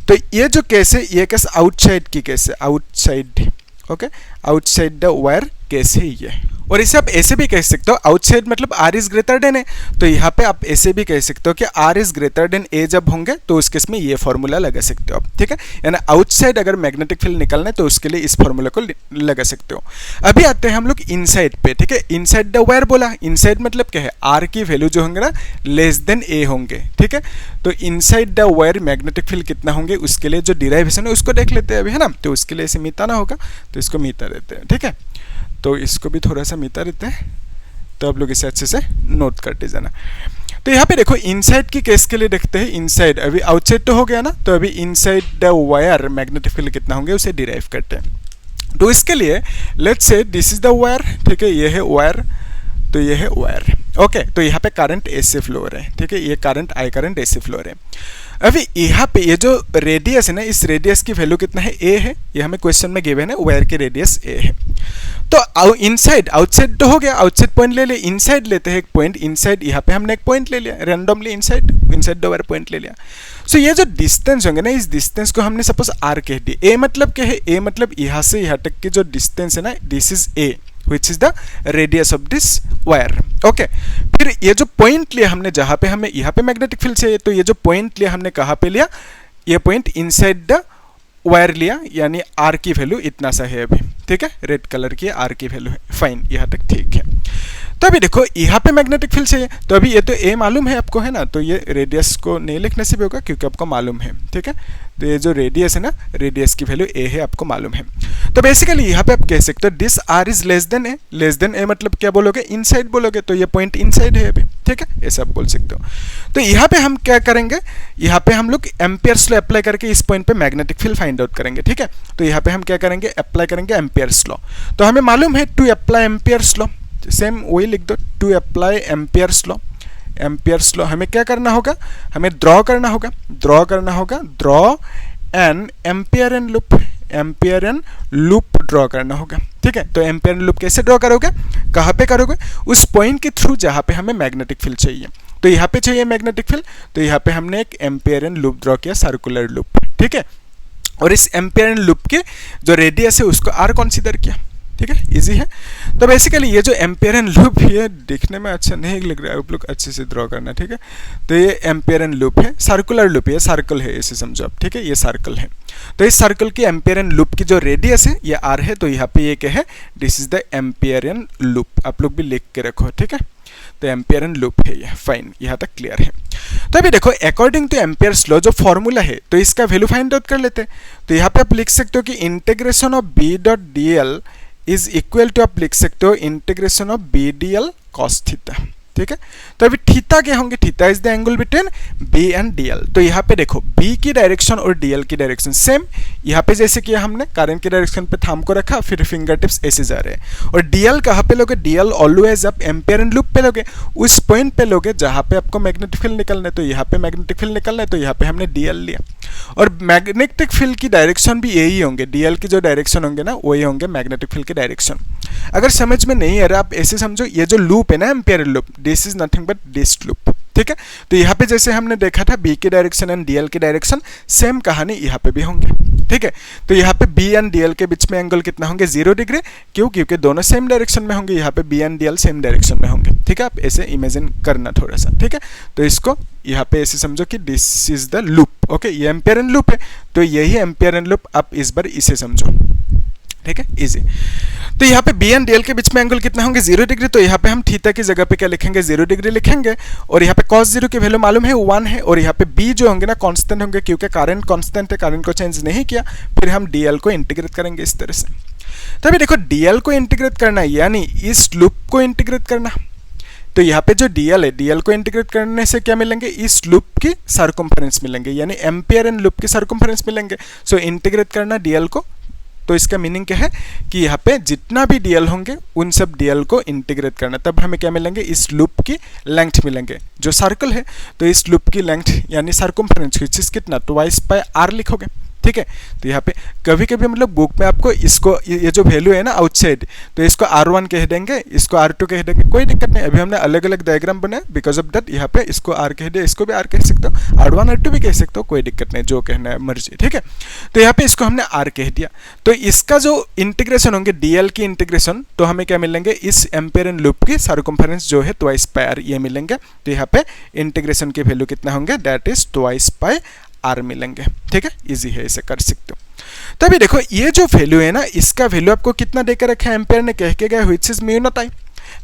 तो ये जो केस है, ये केस आउटसाइड की केस है, outside, okay, outside the wire case है ये। और इसे आप ऐसे भी कह सकते हो, आउटसाइड मतलब r इज ग्रेटर देन ए। तो यहाँ पे आप ऐसे भी कह सकते हो कि r इज ग्रेटर देन ए जब होंगे तो उस केस में ये फॉर्मूला लगा सकते हो आप, ठीक है। यानी आउटसाइड अगर मैग्नेटिक फील्ड निकलना है तो उसके लिए इस फॉर्मूला को लगा सकते हो। अभी आते हैं हम लोग इनसाइड पे, ठीक है। इनसाइड द वायर बोला, इनसाइड मतलब क्या है, r की वैल्यू जो होंगे ना लेस देन ए होंगे, ठीक है। तो inside the wire magnetic field कितना होंगे, उसके लिए जो डिराइवेशन है उसको देख लेते हैं अभी, है ना। तो उसके लिए इसे मिटाना होगा, तो इसको मिटा देते हैं, ठीक है। तो इसको भी थोड़ा सा मिटा देते हैं, तो आप लोग इसे अच्छे से नोट करते जाना। तो यहाँ पे देखो इनसाइड की केस के लिए देखते हैं, इनसाइड, अभी आउटसाइड तो हो गया ना, तो अभी inside the wire magnetic field कितना होंगे उसे डिराइव करते हैं। तो इसके लिए let's say this is the wire, ठीक है, ये है वायर, तो ये है वायर, ओके। तो यहाँ पे करंट ऐसे फ्लो हो रहा है, ठीक है, ये करंट आई करंट ऐसे फ्लो हो रहे हैं। अभी यहाँ पे ये जो रेडियस है ना, इस रेडियस की वैल्यू कितना है, ए है, ये हमें क्वेश्चन में गिवन है, वायर की रेडियस ए है। तो इनसाइड, आउटसाइड तो हो गया, आउटसाइड पॉइंट ले लिया, इनसाइड लेते हैं एक पॉइंट, इनसाइड यहाँ पे हमने एक पॉइंट ले लिया randomly, inside the wire point ले लिया। सो ये जो डिस्टेंस होंगे ना, इस डिस्टेंस को हमने सपोज r कह दिया। ए मतलब क्या है, ए मतलब यहाँ से यहाँ तक की जो डिस्टेंस है ना, this is a which is the radius of this wire, okay। फिर ये जो पॉइंट लिया हमने, जहाँ पे हमें यहाँ पे मैग्नेटिक फील्ड चाहिए, तो ये जो पॉइंट लिया हमने कहाँ पे लिया, ये पॉइंट इनसाइड द वायर लिया, यानी r की वैल्यू इतना सा है अभी, ठीक है, रेड कलर की आर की वैल्यू है, फाइन, यहाँ तक ठीक है। तो अभी देखो यहाँ पे मैग्नेटिक फील्ड चाहिए, तो अभी ये तो ए मालूम है आपको है ना, तो ये रेडियस को नहीं लिखने से भी होगा क्योंकि आपको मालूम है, ठीक है। तो ये जो रेडियस है ना, रेडियस की वैल्यू ए है, आपको मालूम है। तो बेसिकली यहाँ पे आप कह सकते हो this r is less than a, less than a मतलब क्या बोलोगे, इनसाइड बोलोगे, तो ये पॉइंट इनसाइड है अभी, ठीक है, ऐसा आप बोल सकते हो। तो यहाँ पे हम क्या करेंगे, यहाँ पे हम लोग एम्पियर्स लॉ अप्लाई करके इस पॉइंट पे मैग्नेटिक फील्ड फाइंड आउट करेंगे, ठीक है। तो यहाँ पे हम क्या करेंगे, अप्लाई करेंगे एम्पियर्स लॉ। तो हमें मालूम है to apply Ampere's law, same वही लिख दो, to apply Ampere's law. Ampere's law हमें क्या करना होगा, हमें ड्रॉ करना होगा, draw an ampere and loop, ampere and loop draw करना होगा, ठीक है। तो एम्पियर एंड लूप कैसे ड्रॉ करोगे, कहाँ पे करोगे, उस पॉइंट के थ्रू जहाँ पे हमें मैग्नेटिक फील्ड चाहिए। तो यहाँ पे चाहिए मैग्नेटिक फील्ड, तो यहाँ पे हमने एक एम्पियर एंड लूप ड्रॉ किया, सर्कुलर लूप, ठीक है। और इस एम्पियर एंड लूप के जो रेडियस है उसको आर कंसीडर किया, ठीक है, इजी है। तो बेसिकली ये जो एम्पियर एंड लूप ये दिखने में अच्छा नहीं लग रहा है, आप लोग अच्छे से ड्रॉ करना, ठीक है। तो ये एम्पियर एंड लूप है, सर्कुलर लूप है, सर्कल है, इसे समझो आप, ठीक है, ये सर्कल है। तो इस सर्कल की एम्पियर एंड लूप की जो रेडियस है ये आर है, तो यहाँ पे ये क्या है, this is the Ampere and loop, आप लोग भी लिख के रखो, ठीक है। तो एम्पियर एंड लूप है ये, फाइन, यहाँ तक क्लियर है। तो अभी देखो अकॉर्डिंग टू एम्पियर्स लॉ जो फॉर्मूला है, तो इसका वैल्यू फाइंड आउट कर लेते हैं। तो यहाँ पे आप लिख सकते हो कि integration of B dot D L is equal to, आप लिख सकते हो integration of B D L cos theta, ठीक है। तो अभी थीटा क्या होंगे, theta is the angle between B and D L. तो यहाँ पे देखो बी की डायरेक्शन और डी एल की डायरेक्शन सेम, यहाँ पे जैसे किया हमने करंट की डायरेक्शन पे थंब को रखा, फिर फिंगर टिप्स ऐसे जा रहे हैं। और डी एल कहाँ पे लोगे, डी एल ऑलवेज आप एम्पियर एंड लूप पे लोगे, उस पॉइंट पे लोगे जहाँ पे आपको मैग्नेटिक फील्ड निकलना है। तो यहाँ पे मैग्नेटिक फील्ड निकलना है, तो यहाँ पे हमने डी एल लिया। और मैग्नेटिक फील्ड की डायरेक्शन भी यही होंगे, डी एल की जो डायरेक्शन होंगे ना वही होंगे मैग्नेटिक फील्ड की डायरेक्शन। अगर समझ में नहीं आ रहा आप ऐसे समझो, ये जो लूप है ना ampere and loop, this is nothing but this loop, ठीक है। तो यहाँ पे जैसे हमने देखा था बी की डायरेक्शन एंड डीएल की डायरेक्शन, सेम कहानी यहाँ पे भी होंगे, ठीक है। तो यहाँ पे बी एंड डीएल के बीच में एंगल कितना होंगे, 0 डिग्री, क्यों, क्योंकि दोनों सेम डायरेक्शन में होंगे, यहाँ पे B and D L same direction में होंगे, ठीक है। आप ऐसे इमेजिन करना थोड़ा सा, ठीक है। तो इसको यहाँ पे ऐसे समझो कि this is the loop, okay, ये एम्पियर एंड लूप है, तो यही एम्पियर एंड लूप, आप इस बार इसे समझो, ठीक है, इजी। तो यहाँ पे बी एंड डीएल के बीच में एंगल कितना होंगे, 0 डिग्री। तो यहाँ पे हम थीटा की जगह पे क्या लिखेंगे, 0 डिग्री लिखेंगे। और यहाँ पे cos 0 की वैल्यू मालूम है 1 है, और यहाँ पे b जो होंगे ना कांस्टेंट होंगे, क्योंकि करंट कांस्टेंट है, करंट को चेंज नहीं किया। फिर हम डीएल को इंटीग्रेट करेंगे इस तरह से। तो अभी देखो डीएल को इंटीग्रेट करना यानी इस लूप को इंटीग्रेट करना। तो यहाँ पे जो डीएल है, डीएल को इंटीग्रेट करने से क्या मिलेंगे, इस लूप की सर्कम्फरेंस मिलेंगे, यानी एम्पियर एंड लूप की सर्कम्फरेंस मिलेंगे। सो इंटीग्रेट करना डीएल को, तो इसका मीनिंग क्या है कि यहाँ पे जितना भी डीएल होंगे उन सब डीएल को इंटीग्रेट करना, तब हमें क्या मिलेंगे, इस लूप की लेंथ मिलेंगे जो सर्कल है। तो इस लूप की लेंथ यानी सर्कम्फरेंस की चीज कितना, ट्वाइस बाय आर लिखोगे, ठीक है। तो यहाँ पे कभी कभी मतलब बुक में आपको इसको ये जो वैल्यू है ना आउटसाइड, तो इसको R1 कह देंगे, इसको R2 कह देंगे, कोई दिक्कत नहीं। अभी हमने अलग अलग डायग्राम बनाए, बिकॉज ऑफ दैट यहाँ पे इसको R कह दिया, इसको भी R कह सकते हो, R1 R2 भी कह सकते हो, कोई दिक्कत नहीं, जो कहना है मर्जी, ठीक है। तो यहाँ पे इसको हमने R कह दिया। तो इसका जो इंटीग्रेशन होंगे डीएल की इंटीग्रेशन, तो हमें क्या मिलेंगे, इस एम्पियर एंड लूप की सर्कम्फरेंस जो है ट्वाइस बाय आर ये मिलेंगे। तो यहाँ पे इंटीग्रेशन की वैल्यू कितना होंगे, that is twice by R मिलेंगे, ठीक है, इजी है, इसे कर सकते हो। तो अभी देखो ये जो वैल्यू है ना, इसका वैल्यू आपको कितना देकर रखा है, एम्पियर ने कह के गया व्हिच इज म्यू नॉट आई।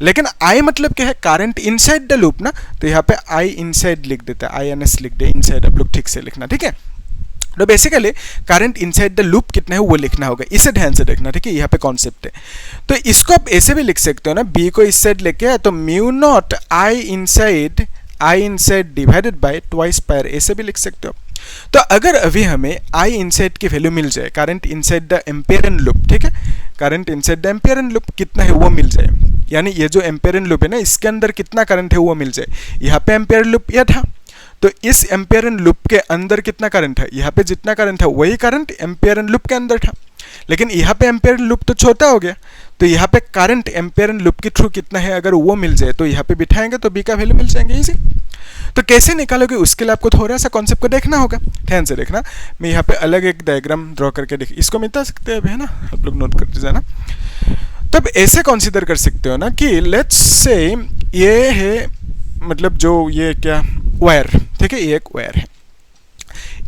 लेकिन आई मतलब क्या है, करंट इनसाइड द लूप ना, तो यहाँ पे आई इनसाइड लिख देता है, आई एन एस लिख दे, इनसाइड आप लोग ठीक से लिखना, ठीक है। तो basically current inside the loop कितना है वो लिखना होगा, इसे ध्यान से देखना, ठीक है, यहाँ पे कॉन्सेप्ट है। तो इसको आप ऐसे भी लिख सकते हो ना, बी को इस साइड लेके तो mu naught I inside divided by twice by R, ऐसे भी लिख सकते हो। तो अगर अभी हमें आई इनसाइड की वैल्यू मिल जाए, current inside the Ampere and loop, ठीक है, current inside the Ampere and loop कितना है वो मिल जाए, यानी ये जो एम्पियर एंड लूप है ना इसके अंदर कितना करंट है वो मिल जाए। यहाँ पे एम्पियर लूप यह था, तो इस एम्पियर एंड लूप के अंदर कितना करंट है, यहाँ पे जितना करंट है वही करंट एम्पियर एंड लूप के अंदर था। लेकिन यहाँ पे एम्पियर एंड लूप तो छोटा हो गया, तो यहाँ पे करंट एम्पियर एंड लूप के थ्रू कितना है अगर वो मिल जाए, तो यहाँ पे बिठाएंगे तो बी का वैल्यू मिल जाएंगे, इजी। तो कैसे निकालोगे उसके लिए आपको थोड़ा सा कॉन्सेप्ट को देखना होगा, ध्यान से देखना। मैं यहाँ पे अलग एक डायग्राम ड्रॉ करके देख, इसको मिटा सकते हैं, है ना, आप लोग नोट करते जाना। तब ऐसे कंसीडर कर सकते हो ना कि लेट्स से ये है, मतलब जो ये क्या वायर, ठीक है, ये एक वायर है,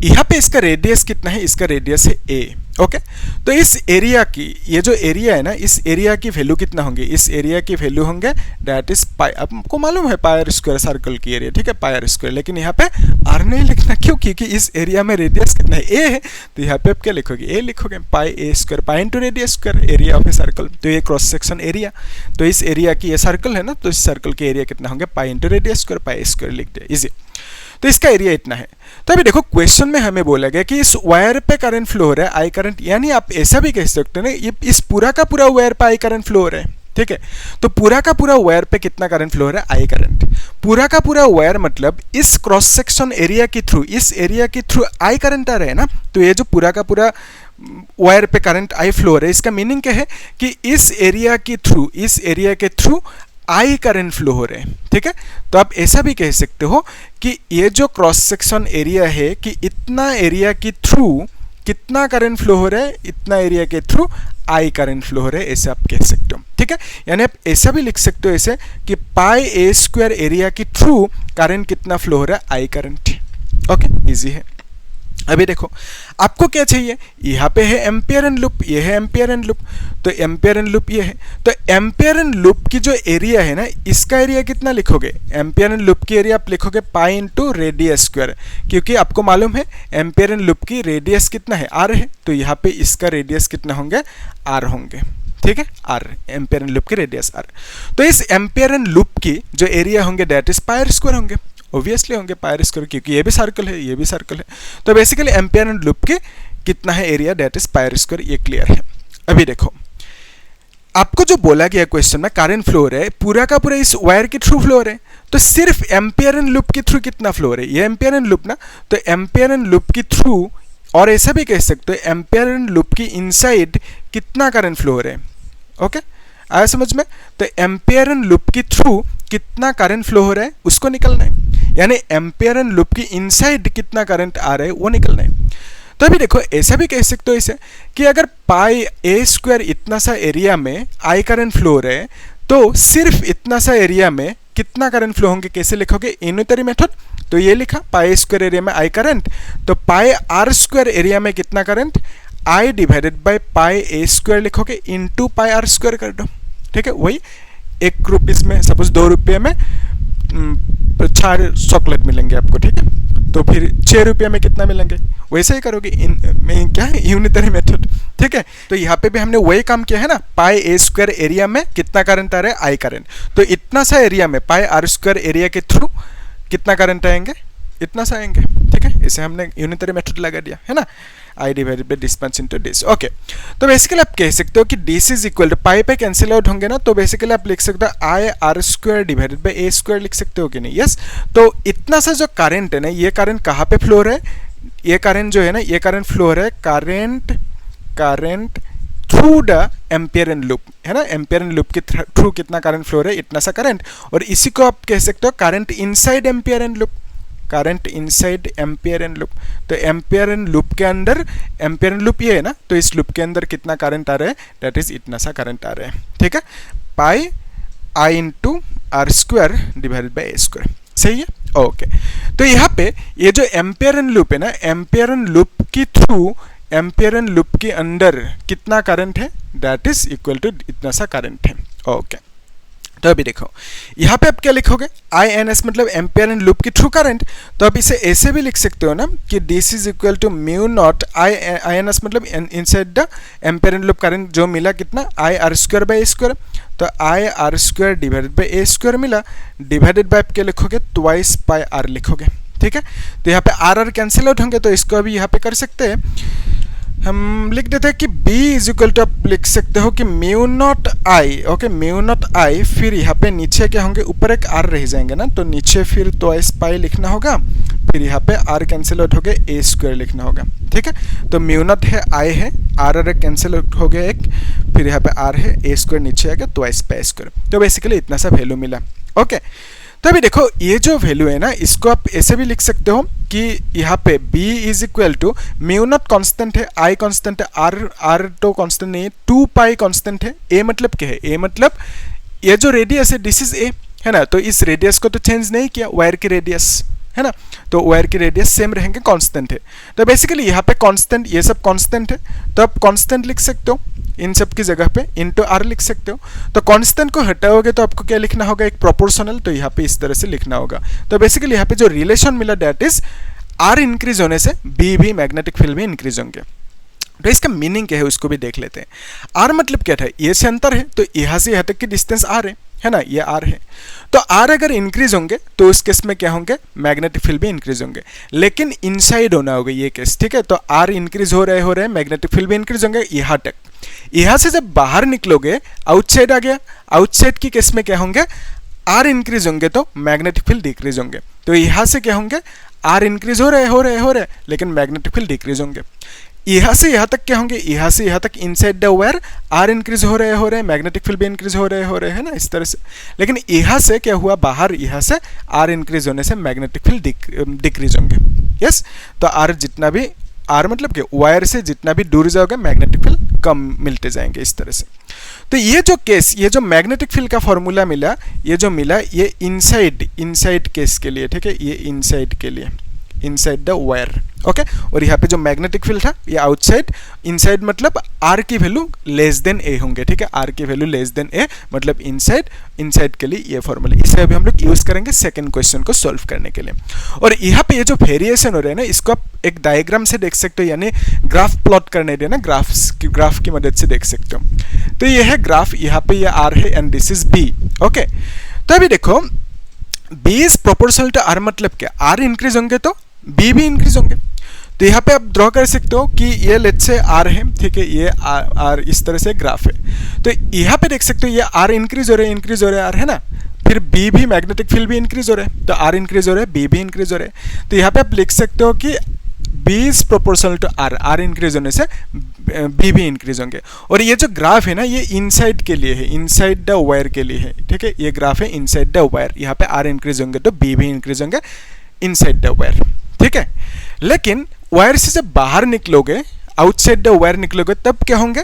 यहाँ पे इसका रेडियस कितना है, इसका रेडियस है a, ओके। तो इस एरिया की, ये जो एरिया है ना, इस एरिया की वैल्यू कितना होंगे, इस एरिया की वैल्यू होंगे दैट इज पाई, आपको मालूम है पाई आर स्क्वायर सर्कल की एरिया, ठीक है, पाई आर स्क्वायर, लेकिन यहाँ पे आर नहीं लिखना, क्यों, क्योंकि इस एरिया में रेडियस कितना है, a है, तो यहाँ पे आप क्या लिखोगे, a लिखोगे, पाई a square, pi into radius square, area of a circle, तो ये क्रॉस सेक्शन एरिया, तो इस एरिया की ये सर्कल है ना, तो इस सर्कल के एरिया कितना होंगे, pi into radius square, pi square लिख दिया, इजी। तो इसका एरिया इतना है। तो अभी देखो क्वेश्चन में हमें बोला गया कि इस वायर पे करंट फ्लो हो रहा है आई करंट, यानी आप ऐसा भी कह सकते हो ना, ये इस पूरा का पूरा वायर पे आई करंट फ्लो हो रहा है, ठीक है। तो पूरा का पूरा वायर पे कितना करंट फ्लो हो रहा है, आई करंट। पूरा का पूरा वायर मतलब इस क्रॉस सेक्शन एरिया के थ्रू, इस एरिया के थ्रू आई करंट आ रहा है ना, तो ये जो पूरा का पूरा वायर पे करंट आई फ्लो हो रहा है, इसका मीनिंग क्या है कि इस एरिया के थ्रू, इस एरिया के थ्रू आई करंट फ्लो हो रहे हैं, ठीक है। तो आप ऐसा भी कह सकते हो कि ये जो क्रॉस सेक्शन एरिया है कि इतना एरिया के थ्रू कितना करंट फ्लो हो रहा है, इतना एरिया के थ्रू आई करंट फ्लो हो रहा है, ऐसे आप कह सकते हो, ठीक है। यानी आप ऐसा भी लिख सकते हो ऐसे कि पाई a स्क्वायर एरिया के थ्रू करंट कितना फ्लो हो रहा है, आई करंट, ओके, इजी है। अभी देखो आपको क्या चाहिए, यहाँ पे है एम्पियर एंड लूप, ये है एम्पियर एंड लूप, तो एम्पियर एंड लूप ये है, तो एम्पियर एंड लूप की जो एरिया है ना, इसका एरिया कितना लिखोगे, एम्पियर एंड लूप की एरिया आप लिखोगे पाई इंटू रेडियस स्क्वायर, क्योंकि आपको मालूम है एम्पियर एंड लूप की रेडियस कितना है, आर है, तो यहाँ पे इसका रेडियस कितना होंगे, आर होंगे, ठीक है, आर, एम्पियर एंड लूप की रेडियस आर। तो इस एम्पियर एंड लूप की जो एरिया होंगे that is pi R square होंगे, ऑब्वियसली होंगे पाई आर स्क्वायर, क्योंकि ये भी सर्कल है, ये भी सर्कल है। तो बेसिकली एम्पियर एंड लूप के कितना है area, that is pi R square, ये क्लियर है। अभी देखो आपको जो बोला गया क्वेश्चन में करंट फ्लो हो रहा है, पूरा का पूरा इस वायर के थ्रू फ्लो हो रहा है, तो सिर्फ एम्पियर एंड लूप के थ्रू कितना फ्लो हो रहा है, ये एम्पियर एंड लूप ना, तो एम्पियर एंड लूप के थ्रू, और ऐसा भी कह सकते हो एम्पियर एंड लूप की इनसाइड कितना करंट फ्लो हो रहा है, ओके, आया समझ में। तो एम्पियर एंड लूप के थ्रू कितना करंट फ्लो हो रहा है उसको निकलना है, यानी एम्पियर एंड लूप की इनसाइड कितना करंट आ रहा है वो निकलना है। तो अभी देखो ऐसा भी कह सकते हो इसे कि अगर पाई a स्क्वायर इतना सा एरिया में आई करंट फ्लो हो रहा है, तो सिर्फ इतना सा एरिया में कितना करंट फ्लो होंगे, कैसे लिखोगे, यूनिटरी मेथड, तो ये लिखा पाई स्क्वायर एरिया में आई करंट, तो पाई आर स्क्वायर एरिया में कितना current, I divided by pi a square लिखोगे इंटू पाई आर स्क्वायर कर दो, ठीक है। वही 1 रुपीज़ में सपोज 2 रुपये में 4 चॉकलेट मिलेंगे आपको, ठीक है, तो फिर 6 रुपये में कितना मिलेंगे, वैसे ही करोगे क्या है, यूनिटरी मेथड, ठीक है। तो यहाँ पे भी हमने वही काम किया है ना, पाई a स्क्वायर एरिया में कितना करंट आ रहा है, आई करंट, तो इतना सा एरिया में पाई आर स्क्वायर एरिया के थ्रू कितना करंट आएंगे, इतना सा आएंगे, ठीक है। इसे हमने यूनिटरी मेथड लगा दिया है ना, I divided by distance into this, okay. तो बेसिकली आप कह सकते हो कि this is equal to pi पे कैंसिल आउट होंगे ना, तो बेसिकली आप लिख सकते हो आई r square divided by a square लिख सकते हो कि नहीं, यस। तो इतना सा जो करंट है ना, ये करंट कहाँ पे फ्लो हो रहा है, ये करंट जो है ना, ये करंट फ्लो हो रहा है current through the Ampere and loop, है ना, एम्पियर एंड लूप के थ्रू कितना करंट फ्लो हो रहा है, इतना सा करंट, और इसी को आप कह सकते हो current inside ampere and loop, current inside ampere and loop. तो एम्पियर एंड लूप के अंदर, एम्पियर एंड लूप ये है ना, तो इस लूप के अंदर कितना करंट आ रहा है, दैट इज इतना सा करंट आ रहा है, ठीक है, pi I into r square divided by a square, सही है, ओके। तो यहाँ पे ये जो एम्पियर एंड लूप है ना, एम्पियर एंड लूप की थ्रू एम्पियर एंड लूप के अंदर कितना करंट है, दैट इज इक्वल टू इतना सा करंट है, ओके। तो अभी देखो यहाँ पे आप क्या लिखोगे, आई एन एस मतलब एम्पियर एंड लूप की थ्रू करंट, तो आप इसे ऐसे भी लिख सकते हो ना कि this is equal to mu naught I n s मतलब inside the Ampere and loop current जो मिला कितना, I r square by a square, तो I r square divided by a square मिला, डिवाइडेड बाई आप क्या लिखोगे, ट्वाइस पाई आर लिखोगे, ठीक है। तो यहाँ पे आर आर कैंसिल आउट होंगे, तो इसको अभी यहाँ पे कर सकते हैं, हम लिख देते हैं कि b इज इक्वल टू, आप लिख सकते हो कि mu naught I, okay, mu naught आई, फिर यहाँ पे नीचे क्या होंगे, ऊपर एक r रह जाएंगे ना, तो नीचे फिर ट्वाइस पाई लिखना होगा, फिर यहाँ पे r कैंसिल आउट हो गया, a स्क्वायर लिखना होगा, ठीक है। तो म्यू नॉट है i है, r कैंसिल आउट हो गया एक, फिर यहाँ पे r है, a स्क्वायर नीचे आ गया, ट्वाइस पाई स्क्वायर, तो बेसिकली इतना सा वैल्यू मिला, ओके। तो अभी देखो ये जो वैल्यू है ना, इसको आप ऐसे भी लिख सकते हो कि यहाँ पे b is equal to mu naught constant है, i कॉन्स्टेंट है, r तो कॉन्स्टेंट नहीं है, 2 पाई कॉन्स्टेंट है, a मतलब क्या है, a मतलब ये जो रेडियस है दिस इज a, है ना, तो इस रेडियस को तो चेंज नहीं किया, वायर की रेडियस, है ना, तो वायर की रेडियस सेम रहेंगे, कांस्टेंट है। तो बेसिकली यहाँ पे कांस्टेंट, ये सब कांस्टेंट है, तो आप कांस्टेंट लिख सकते हो इन सब की जगह पे, इनटू आर लिख सकते हो। तो कांस्टेंट को हटाओगे तो आपको क्या लिखना होगा, एक प्रोपोर्शनल, तो यहाँ पे इस तरह से लिखना होगा। तो बेसिकली यहाँ पे जो रिलेशन मिला दैट इज आर इंक्रीज होने से बी भी मैग्नेटिक फील्ड भी इंक्रीज होंगे। तो इसका मीनिंग क्या है उसको भी देख लेते हैं। आर मतलब क्या था, ये से अंतर है, तो यहाँ से यहाँ तक की डिस्टेंस आर है ना, ये आर है। तो आर अगर इंक्रीज होंगे तो उस केस में क्या होंगे, मैग्नेटिक फील्ड भी इंक्रीज होंगे, लेकिन इनसाइड होना होगा ये केस, ठीक है। तो आर इंक्रीज हो रहे मैग्नेटिक फील्ड भी इंक्रीज होंगे यहाँ तक। यहाँ से जब बाहर निकलोगे आउटसाइड आ गया, आउटसाइड की केस में क्या होंगे, आर इंक्रीज होंगे तो मैग्नेटिक फील्ड डिक्रीज होंगे। तो यहाँ से क्या होंगे, आर इंक्रीज हो रहे लेकिन मैग्नेटिक फील्ड डिक्रीज होंगे। यहाँ से यहाँ तक क्या होंगे, यहाँ से यहाँ तक inside the wire R increase हो रहे मैग्नेटिक फील्ड भी इंक्रीज हो रहे है ना, इस तरह से। लेकिन यहाँ से क्या हुआ, बाहर यहाँ से आर इंक्रीज होने से मैग्नेटिक फील्ड डिक्रीज होंगे। यस, तो आर जितना भी, आर मतलब कि वायर से जितना भी दूर जाओगे मैग्नेटिक फील्ड कम मिलते जाएंगे, इस तरह से। तो ये जो केस, ये जो मैग्नेटिक फील्ड का फॉर्मूला मिला, ये जो मिला ये इनसाइड केस के लिए, ठीक है, ये इनसाइड के लिए, इनसाइड द वायर, ओके। और यहाँ पे जो मैग्नेटिक फील्ड था ये आउटसाइड, इनसाइड मतलब आर की वैल्यू लेस देन ए होंगे, ठीक है, आर की वैल्यू लेस देन ए मतलब इनसाइड के लिए ये फॉर्मूला। इसे अभी हम लोग यूज करेंगे सेकंड क्वेश्चन को सॉल्व करने के लिए। और यहाँ पे ये जो वेरिएशन हो रहे हैं ना, इसको आप एक डायग्राम से देख सकते हो, यानी ग्राफ प्लॉट करने देना, ग्राफ की मदद से देख सकते हो। तो ये है ग्राफ, यहाँ पे ये आर है and this is B, okay. तो अभी देखो B is proportional to R मतलब क्या, आर इंक्रीज होंगे तो B भी इंक्रीज होंगे। तो यहाँ पे आप ड्रॉ कर सकते हो कि ये लेट्स से आर है, ठीक है, ये आर इस तरह से ग्राफ है। तो यहाँ पे देख सकते हो ये आर इंक्रीज हो रहे हैं आर, है ना। फिर B भी मैग्नेटिक फील्ड भी इंक्रीज हो रहा है, तो आर इंक्रीज हो रहा है, B भी इंक्रीज हो रहा है। तो यहाँ पे आप लिख सकते हो कि B is proportional to R, R increase होने से B भी इंक्रीज होंगे। और ये जो ग्राफ है ना, ये इनसाइड के लिए है, इनसाइड द वायर के लिए है, ठीक है, ये ग्राफ है इनसाइड द वायर। यहाँ पे आर इंक्रीज होंगे तो B भी इंक्रीज होंगे इनसाइड द वायर, ठीक है। लेकिन वायर से जब बाहर निकलोगे, आउटसाइड द वायर निकलोगे, तब क्या होंगे,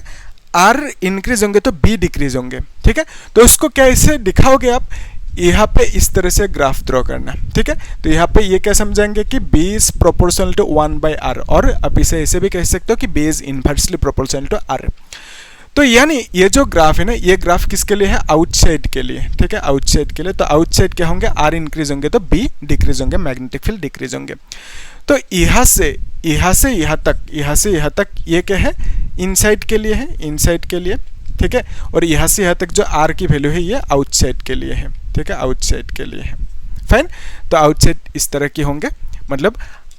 आर इंक्रीज होंगे तो B डिक्रीज होंगे, ठीक है। तो उसको कैसे दिखाओगे आप, यहाँ पे इस तरह से ग्राफ ड्रॉ करना, ठीक है। तो यहाँ पे ये क्या समझाएंगे कि B is proportional to 1/r, और आप इसे ऐसे भी कह सकते हो कि B is inversely proportional to r। तो यानी ये जो ग्राफ है ना, ये ग्राफ किसके लिए है, आउटसाइड के लिए, ठीक है, आउटसाइड के लिए। तो आउटसाइड क्या होंगे, आर इंक्रीज होंगे तो B डिक्रीज होंगे, मैग्नेटिक फील्ड डिक्रीज होंगे। तो यहाँ से यहाँ तक ये क्या है, इनसाइड के लिए है, इनसाइड के लिए, ठीक है। और यहाँ से यहाँ तक जो आर की वैल्यू है ये आउटसाइड के लिए है, ठीक है, आउटसाइड के लिए है, फाइन। तो आउटसाइड इस तरह की होंगे, मतलब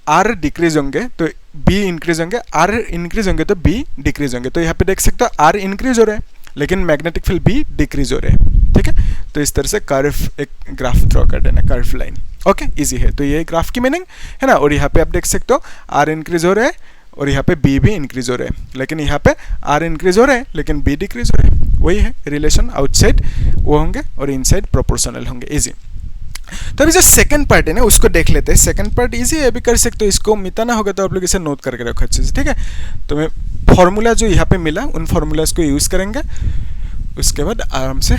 आर डिक्रीज होंगे तो बी इंक्रीज होंगे, आर इंक्रीज होंगे तो बी डिक्रीज होंगे। तो यहाँ पे देख सकते हो आर इंक्रीज हो रहे हैं लेकिन मैग्नेटिक फील्ड बी डिक्रीज हो रहे हैं, ठीक है। तो इस तरह से कर्व, एक ग्राफ ड्रॉ कर देना, कर्व लाइन, ओके, इजी है। तो ये ग्राफ की मीनिंग है ना। और यहाँ पे आप देख सकते हो आर इंक्रीज हो रहे हैं और यहाँ पे बी भी इंक्रीज हो रहे हैं, लेकिन यहाँ पे आर इंक्रीज हो रहे हैं लेकिन बी डिक्रीज हो रहे हैं। वही है रिलेशन, आउटसाइड वो होंगे और इनसाइड प्रोपोर्शनल होंगे, इजी। तो अभी जो सेकंड पार्ट है ना उसको देख लेते हैं। सेकंड पार्ट इजी है, अभी कर सकते हो, इसको मिटाना होगा तो आप लोग इसे नोट करके रखो अच्छे से, ठीक है। तो मैं फॉर्मूला जो यहाँ पे मिला उन फॉर्मूलाज को यूज़ करेंगे, उसके बाद आराम से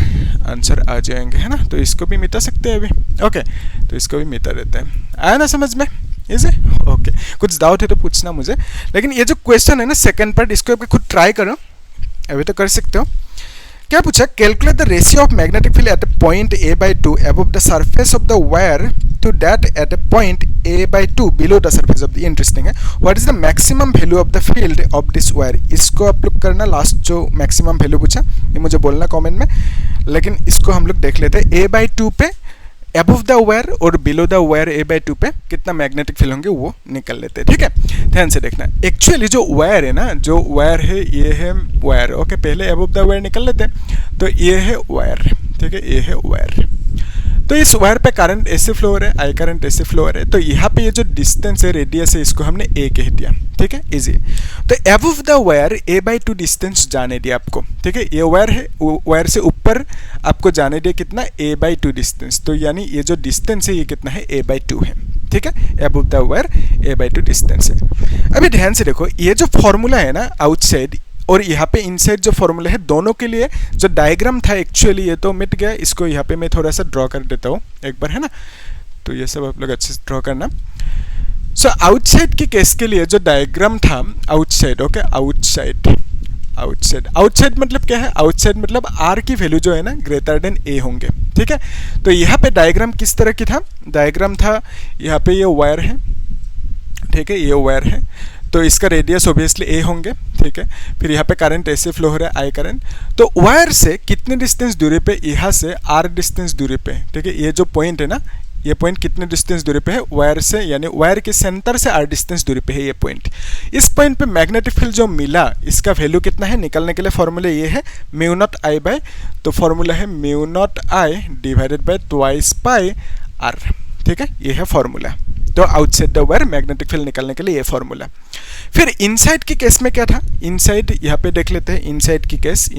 आंसर आ जाएंगे, है ना। तो इसको भी मिटा सकते हैं अभी, ओके। तो इसको भी मिटा देते हैं, आया ना समझ में, इजी, ओके। कुछ डाउट है तो पूछना मुझे। लेकिन ये जो क्वेश्चन है ना सेकंड पार्ट, इसको आप खुद ट्राई करो, अभी तो कर सकते हो। क्या पूछा, calculate the ratio of magnetic field at a point a/2 above the surface of the wire to that at a point a/2 below the surface of the, interesting है। What is the maximum value of the field of this wire. इसको आप लोग करना, last जो maximum value पूछा ये मुझे बोलना कमेंट में, लेकिन इसको हम लोग देख लेते हैं। a/2 पे अबव द वायर और बिलो द वायर a/2 पे कितना मैग्नेटिक फील्ड होंगे वो निकल लेते हैं, ठीक है। ध्यान से देखना, एक्चुअली जो वायर है ना, जो वायर है ये है वायर, ओके। पहले अबव द वायर निकल लेते हैं, तो ये है वायर, ठीक है, ये है वायर। तो इस वायर पे करंट ऐसे फ्लो हो रहा है, आई करंट ऐसे फ्लो हो रहा है। तो यहाँ पे ये जो डिस्टेंस है, रेडियस है, इसको हमने a कह दिया, ठीक है, इजी। तो above the wire a/2 distance जाने दिया आपको, ठीक है। ये वायर है, वायर से ऊपर आपको जाने दिया कितना, a/2 डिस्टेंस। तो यानी ये जो डिस्टेंस है ये कितना है, a/2 है, ठीक है। Above the wire a/2 distance है। अभी ध्यान से देखो, ये जो फॉर्मूला है ना आउटसाइड और यहाँ पे इनसाइड जो फॉर्मूला है, दोनों के लिए जो डायग्राम था एक्चुअली ये तो मिट गया। इसको यहाँ पे मैं थोड़ा सा ड्रॉ कर देता हूँ एक बार, है ना। तो ये सब आप लोग अच्छे से ड्रॉ करना। सो आउटसाइड के केस के लिए जो डायग्राम था आउटसाइड, ओके, आउटसाइड मतलब क्या है? आउटसाइड मतलब आर की वैल्यू जो है ना ग्रेटर देन ए होंगे, ठीक है। तो यहाँ पे डायग्राम किस तरह की था? डायग्राम था यहाँ पे ये वायर है, ठीक है, ये वायर है, तो इसका रेडियस ऑब्वियसली ए होंगे, ठीक है। फिर यहाँ पे करंट ऐसे फ्लो हो रहा है, आई करंट। तो वायर से कितने डिस्टेंस दूरी पे? यहाँ से आर डिस्टेंस दूरी पे, ठीक है। ये जो पॉइंट है ना, ये पॉइंट कितने डिस्टेंस दूरी पे है वायर से, यानी वायर के सेंटर से आर डिस्टेंस दूरी पे है ये पॉइंट। इस पॉइंट पे मैग्नेटिक फील्ड जो मिला इसका वैल्यू कितना है? निकालने के लिए फॉर्मूला ये है म्यू नॉट आई बाय, तो फॉर्मूला है mu naught I divided by twice pi R, ठीक है, ये है फॉर्मूला। तो outside the wire magnetic field निकालने के लिए ये फॉर्मूला। फिर इनसाइड के केस में क्या था? इनसाइड यहाँ पे देख लेते हैं इनसाइड की केस।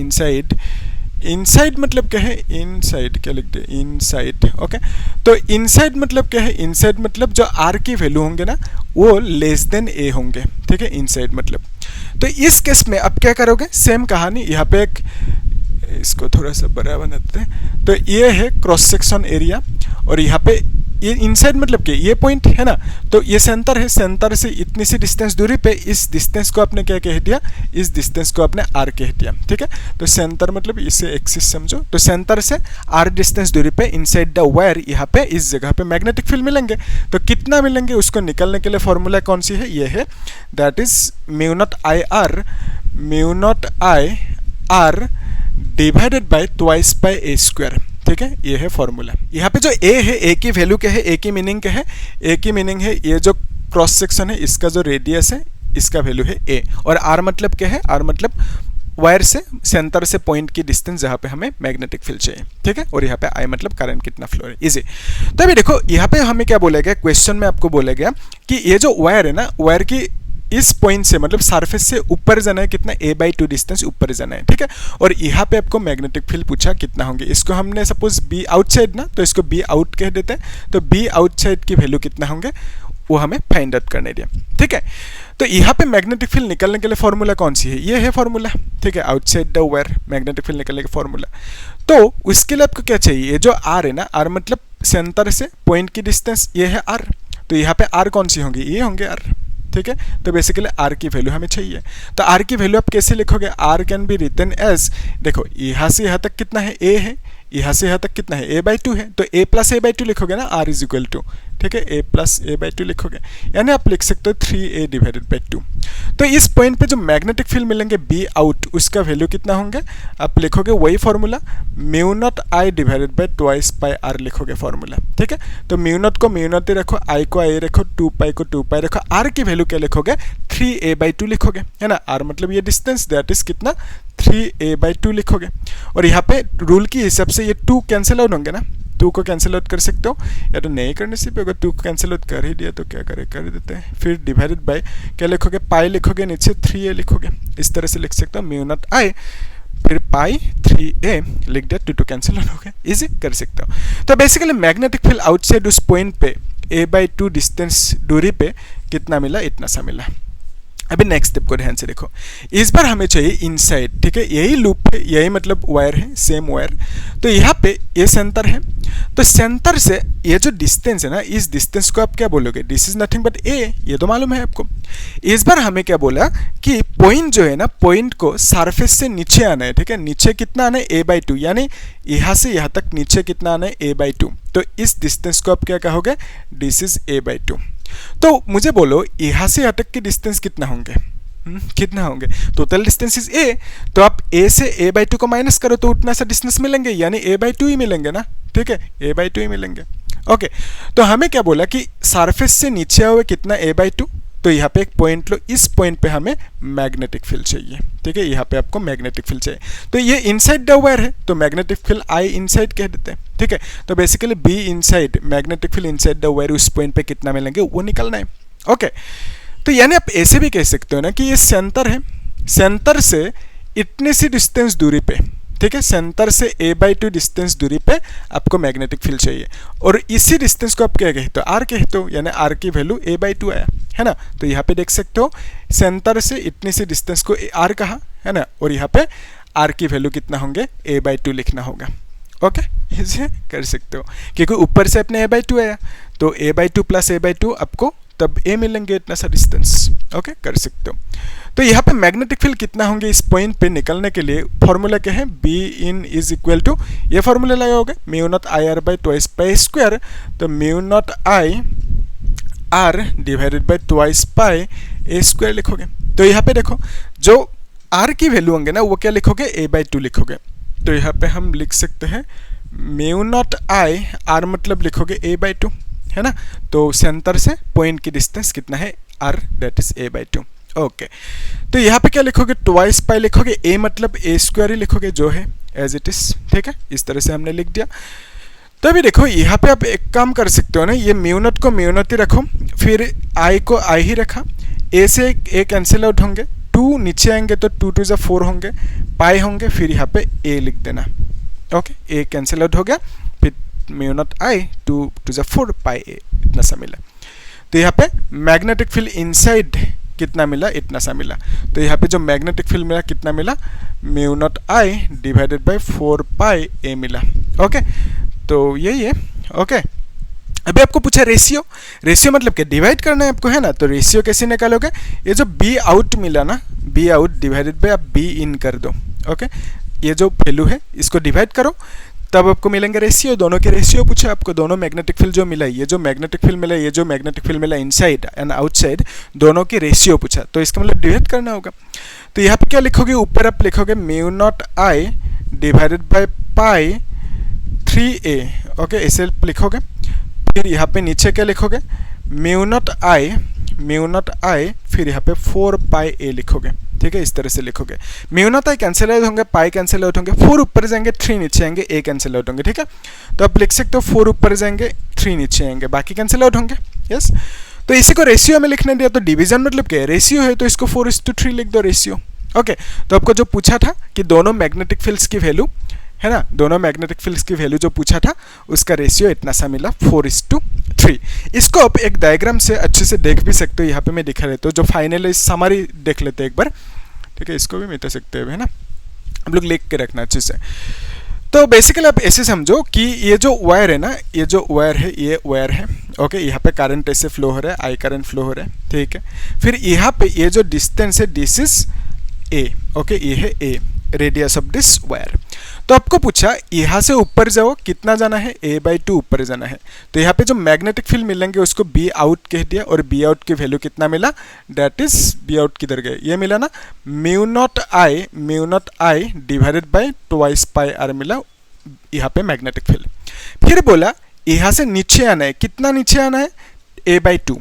इनसाइड मतलब क्या है? इनसाइड क्या लिखते हैं? Inside, okay. तो इनसाइड मतलब क्या है? इनसाइड मतलब जो आर की वैल्यू होंगे ना वो लेस देन ए होंगे, ठीक है, इनसाइड मतलब। तो इस केस में अब क्या करोगे? सेम कहानी, यहाँ पे एक, इसको थोड़ा सा बड़ा बनाते हैं, तो ये है क्रॉस सेक्शन एरिया, और यहाँ पे ये इनसाइड मतलब कि ये पॉइंट है ना, तो ये सेंटर है, सेंटर से इतनी सी डिस्टेंस दूरी पे इस डिस्टेंस को आपने क्या कह दिया? इस डिस्टेंस को आपने आर कह दिया, ठीक है। तो सेंटर मतलब इसे एक्सिस समझो, तो सेंटर से आर डिस्टेंस दूरी पे इनसाइड द वायर यहाँ पे इस जगह पे मैग्नेटिक फील्ड मिलेंगे। तो कितना मिलेंगे उसको निकालने के लिए फॉर्मूला कौन सी है? ये है, that is mu naught I are divided by twice by A square, ठीक है, ये है फॉर्मूला। यहाँ पे जो ए है, ए की वैल्यू क्या है? ए की मीनिंग क्या है? ए की मीनिंग है ये जो क्रॉस सेक्शन है इसका जो रेडियस है इसका वैल्यू है ए, और आर मतलब क्या है? आर मतलब वायर से सेंटर से पॉइंट की डिस्टेंस जहाँ पे हमें मैग्नेटिक फील्ड चाहिए, ठीक है। और यहाँ पे आई मतलब करंट कितना फ्लो है, इजी। तो अभी देखो यहाँ पे हमें क्या बोला गया? क्वेश्चन में आपको बोला गया कि ये जो वायर है ना, वायर की इस पॉइंट से मतलब सरफेस से ऊपर जाना है कितना? a/2 डिस्टेंस ऊपर जाना है, ठीक है। और यहाँ पे आपको मैग्नेटिक फील्ड पूछा कितना होंगे। इसको हमने सपोज बी आउटसाइड ना, तो इसको बी आउट कह देते हैं, तो बी आउटसाइड की वैल्यू कितना होंगे वो हमें फाइंड आउट करने दिया, ठीक है। तो यहाँ पे मैग्नेटिक फील्ड निकालने के लिए फॉर्मूला कौन सी है? ये है फॉर्मूला, ठीक है, outside the wire magnetic field निकालने का फॉर्मूला। तो उसके लिए आपको क्या चाहिए? ये जो आर है ना, आर मतलब सेंटर से पॉइंट की डिस्टेंस, ये है आर। तो यहाँ पे आर कौन सी होंगी? ये होंगे आर, ठीक है। तो बेसिकली आर की वैल्यू हमें चाहिए। तो आर की वैल्यू आप कैसे लिखोगे? R can be written as, देखो यहाँ से यहाँ तक कितना है? ए है, यहाँ से यहाँ तक कितना है? a/2 है, तो a प्लस a/2 लिखोगे ना, r इज इक्वल टू, ठीक है, a प्लस a/2 लिखोगे, यानी आप लिख सकते हो 3a डिवाइडेड बाई 2। तो इस पॉइंट पे जो मैग्नेटिक फील्ड मिलेंगे बी आउट, उसका वैल्यू कितना होंगे? आप लिखोगे वही formula mu naught I divided by twice pi R लिखोगे फॉर्मूला, ठीक है। तो म्यू नॉट को म्यू नॉट ही रखो, आई को आई रखो, 2 पाई को 2 पाई रखो, आर की वैल्यू क्या लिखोगे? 3a/2 लिखोगे, है ना। आर मतलब ये डिस्टेंस, दैट इज कितना? 3a/2 लिखोगे। और यहाँ पे रूल की हिसाब से ये 2 कैंसिल आउट होंगे ना, 2 को कैंसिल आउट कर सकते हो, या तो नहीं करने से भी अगर 2 को कैंसिल आउट कर ही दिया तो क्या करे, कर देते हैं। फिर डिवाइडेड बाय क्या लिखोगे? पाई लिखोगे, नीचे 3a लिखोगे, इस तरह से लिख सकते हो म्यू नॉट आई फिर पाई 3a लिख दिया, 2 कैंसिल आउट हो गया, इजी कर सकते हो। तो बेसिकली मैग्नेटिक फील्ड आउटसाइड उस पॉइंट पे a/2 डिस्टेंस दूरी पे कितना मिला? इतना सा मिला। अभी नेक्स्ट स्टेप को ध्यान से देखो, इस बार हमें चाहिए इनसाइड, ठीक है, यही लूप है, यही मतलब वायर है, सेम वायर। तो यहाँ पे ये सेंटर है, तो सेंटर से ये जो डिस्टेंस है ना, इस डिस्टेंस को आप क्या बोलोगे? दिस इज नथिंग बट ए, ये तो मालूम है आपको। इस बार हमें क्या बोला कि पॉइंट जो है ना, पॉइंट को सरफेस से नीचे आना है, ठीक है। नीचे कितना आना है? a/2, यानी यहाँ से यहाँ तक नीचे कितना आना है? a/2। तो इस डिस्टेंस को आप क्या कहोगे? This is a/2। तो मुझे बोलो यहाँ से यहाँ तक की डिस्टेंस कितना होंगे? कितना होंगे? टोटल डिस्टेंस इज a, तो आप a से a/2 को माइनस करो तो उतना सा डिस्टेंस मिलेंगे, यानी a/2 ही मिलेंगे ना, ठीक है, a/2 ही मिलेंगे। ओके, तो हमें क्या बोला कि सरफेस से नीचे हुए कितना? a/2। तो यहाँ पे एक पॉइंट लो, इस पॉइंट पे हमें मैग्नेटिक फील्ड चाहिए, ठीक है, यहाँ पे आपको मैग्नेटिक फील्ड चाहिए। तो ये इनसाइड द वायर है, तो मैग्नेटिक फील्ड आई इनसाइड कह देते हैं, ठीक है। तो basically be inside, magnetic field inside the wire, उस पॉइंट पे कितना मिलेंगे वो निकलना है। ओके, तो यानी आप ऐसे भी कह सकते हो ना कि ये सेंटर है, सेंटर से इतने सी डिस्टेंस दूरी पे, ठीक है, सेंटर से a/2 डिस्टेंस दूरी पे आपको मैग्नेटिक फील्ड चाहिए, और इसी डिस्टेंस को आप क्या कहते हो? आर कहते हो, यानी आर की वैल्यू a/2 आया, है ना। तो यहाँ पे देख सकते हो सेंटर से इतनी सी डिस्टेंस को आर कहा, है ना, और यहाँ पे आर की वैल्यू कितना होंगे? a/2 लिखना होगा। ओके, इसे कर सकते हो, क्योंकि ऊपर से अपने a/2 आया, तो a/2 प्लस a/2 आपको तब a मिलेंगे इतना सा डिस्टेंस। ओके, कर सकते हो। तो यहाँ पे मैग्नेटिक फील्ड कितना होंगे इस पॉइंट पे निकलने के लिए फॉर्मूला क्या है, B in is equal to, ये फॉर्मूला लगाओगे mu naught I r by twice pi square, तो mu naught I are divided by twice pi a square लिखोगे। तो यहाँ पे देखो जो आर की वैल्यू होंगे ना वो क्या लिखोगे, a/2 लिखोगे। तो यहाँ पे हम लिख सकते हैं म्यू नॉट आई आर मतलब लिखोगे a/2, है ना। तो सेंटर से पॉइंट की डिस्टेंस कितना है r, that is a/2। Okay, तो यहाँ पे क्या लिखोगे, ट्वाइस पाई लिखोगे, a मतलब a स्क्वायर ही लिखोगे जो है एज इट इज। ठीक है, इस तरह से हमने लिख दिया। तो अभी देखो यहाँ पे आप एक काम कर सकते हो ना, ये म्यू नॉट को म्यू नॉट ही रखो, फिर i को i ही रखा, a से a कैंसिल आउट होंगे, 2 नीचे आएंगे तो 2 2 4 होंगे, पाई होंगे, फिर यहाँ पे a लिख देना। ओके, a कैंसिल आउट हो गया, फिर mu naught I 2 2 4 pi a, इतना सा मिला। तो यहाँ पे मैग्नेटिक फील्ड इनसाइड कितना मिला, इतना सा मिला। तो यहाँ पे जो मैग्नेटिक फील्ड मिला कितना मिला, mu naught I divided by 4 pi a मिला। ओके, तो यही है। ओके, अभी आपको पूछा रेशियो, रेशियो मतलब क्या, डिवाइड करना है आपको, है ना। तो रेशियो कैसे निकालोगे, ये जो बी आउट मिला ना, बी आउट डिवाइडेड बाई आप बी इन कर दो। ओके, ये जो वैल्यू है इसको डिवाइड करो, तब आपको मिलेंगे रेशियो। दोनों के रेशियो पूछा आपको, दोनों मैग्नेटिक फील्ड जो मिला, ये जो मैग्नेटिक फील्ड मिला, ये जो मैग्नेटिक फील्ड मिला इनसाइड एंड आउटसाइड, दोनों की रेशियो पूछा, तो इसका मतलब डिवाइड करना होगा। तो यहाँ पे क्या लिखोगे, ऊपर आप लिखोगे mu naught I divided by pi 3a। Okay, ऐसे लिखोगे। फिर यहाँ पे नीचे क्या लिखोगे, म्यू नॉट आई फिर यहाँ पे 4 पाई a लिखोगे। ठीक है, इस तरह से लिखोगे। Mu naught I cancel out होंगे, पाई कैंसिल आउट होंगे, 4 ऊपर जाएंगे 3 नीचे आएंगे, a कैंसिल आउट होंगे। ठीक है, तो आप लिख सकते हो 4 ऊपर जाएंगे 3 नीचे आएंगे, बाकी कैंसिल आउट होंगे। यस, तो इसी को रेशियो में लिखने दिया, तो डिवीजन मतलब क्या है, रेशियो है, तो इसको 4:3 लिख दो रेशियो। ओके, तो आपको जो पूछा था कि दोनों मैग्नेटिक फील्ड्स की वैल्यू, है ना, दोनों मैग्नेटिक फील्ड्स की वैल्यू जो पूछा था उसका रेशियो इतना सा मिला 4:3। इसको आप एक डायग्राम से अच्छे से देख भी सकते हो, यहाँ पे मैं दिखा देता हूँ। जो फाइनल समरी देख लेते हैं एक बार। ठीक है, इसको भी मिटा सकते हैं, है ना, हम लोग लिख के रखना अच्छे से। तो बेसिकली आप ऐसे समझो कि ये जो वायर है ना, ये जो वायर है, ये वायर है। ओके, यहाँ पे करंट ऐसे फ्लो हो रहा है, आई करंट फ्लो हो रहा है। ठीक है, फिर यहाँ पे ये जो डिस्टेंस है दिस इज a। ओके, ये है a, radius of this wire. तो आपको पूछा यहाँ से ऊपर जाओ, कितना जाना है, a/2 ऊपर जाना है। तो यहाँ पे जो मैग्नेटिक फील्ड मिलेंगे उसको बी आउट कह दिया, और बी आउट की वैल्यू कितना मिला, दैट इज बी आउट किधर गए, ये मिला ना, mu naught I divided by twice pi R मिला यहाँ पे मैग्नेटिक फील्ड। फिर बोला यहाँ से नीचे आना है, कितना नीचे आना है, a/2।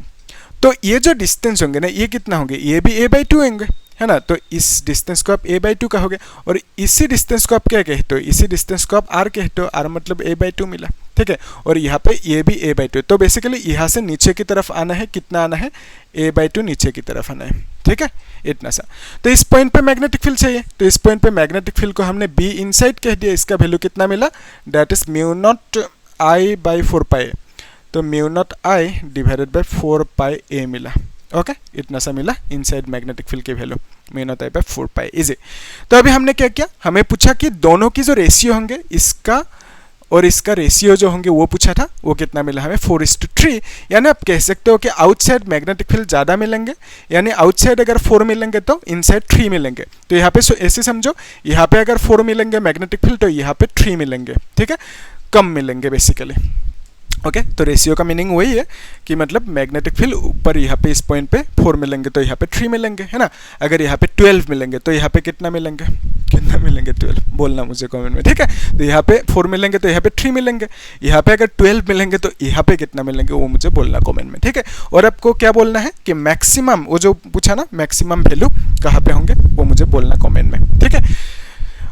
तो ये जो डिस्टेंस होंगे ना, ये कितना होंगे, ये भी a/2 होंगे, है ना। तो इस डिस्टेंस को आप a/2 कहोगे, और इसी डिस्टेंस को आप क्या कहते हो, इसी डिस्टेंस को आप r कहते हो, r मतलब a/2 मिला। ठीक है, और यहाँ पे ये भी a/2। तो बेसिकली यहाँ से नीचे की तरफ आना है, कितना आना है, a/2 नीचे की तरफ आना है। ठीक है, इतना सा। तो इस पॉइंट पे मैग्नेटिक फील्ड चाहिए, तो इस पॉइंट पे मैग्नेटिक फील्ड को हमने b इनसाइड कह दिया, इसका वैल्यू कितना मिला, that is mu naught I by 4 पाई। तो mu naught I divided by 4 pi a मिला। ओके, इतना सा मिला इनसाइड मैग्नेटिक फील्ड की value, mu naught I by 4 pi. Easy. तो अभी हमने क्या किया, हमें पूछा कि दोनों की जो रेशियो होंगे, इसका और इसका रेशियो जो होंगे वो पूछा था, वो कितना मिला हमें 4:3। यानी आप कह सकते हो कि आउटसाइड मैग्नेटिक फील्ड ज़्यादा मिलेंगे, यानी आउटसाइड अगर 4 मिलेंगे तो इनसाइड 3 मिलेंगे। तो यहाँ पे ऐसे समझो, यहाँ पे अगर 4 मिलेंगे मैग्नेटिक फील्ड, तो यहाँ पे 3 मिलेंगे। ठीक है, कम मिलेंगे बेसिकली। ओके, तो रेशियो का मीनिंग वही है कि मतलब मैग्नेटिक फील्ड ऊपर यहाँ पे इस पॉइंट पे 4 मिलेंगे तो यहाँ पे 3 मिलेंगे, है ना। अगर यहाँ पे 12 मिलेंगे तो यहाँ पे कितना मिलेंगे, 12 बोलना मुझे कमेंट में। ठीक है, तो यहाँ पे 4 मिलेंगे तो यहाँ पे 3 मिलेंगे, यहाँ पे अगर 12 मिलेंगे तो यहाँ पे कितना मिलेंगे वो मुझे बोलना कमेंट में। ठीक है, और आपको क्या बोलना है कि मैक्सिमम, वो जो पूछा ना मैक्सिमम वैल्यू कहाँ पे होंगे वो मुझे बोलना कमेंट में। ठीक है,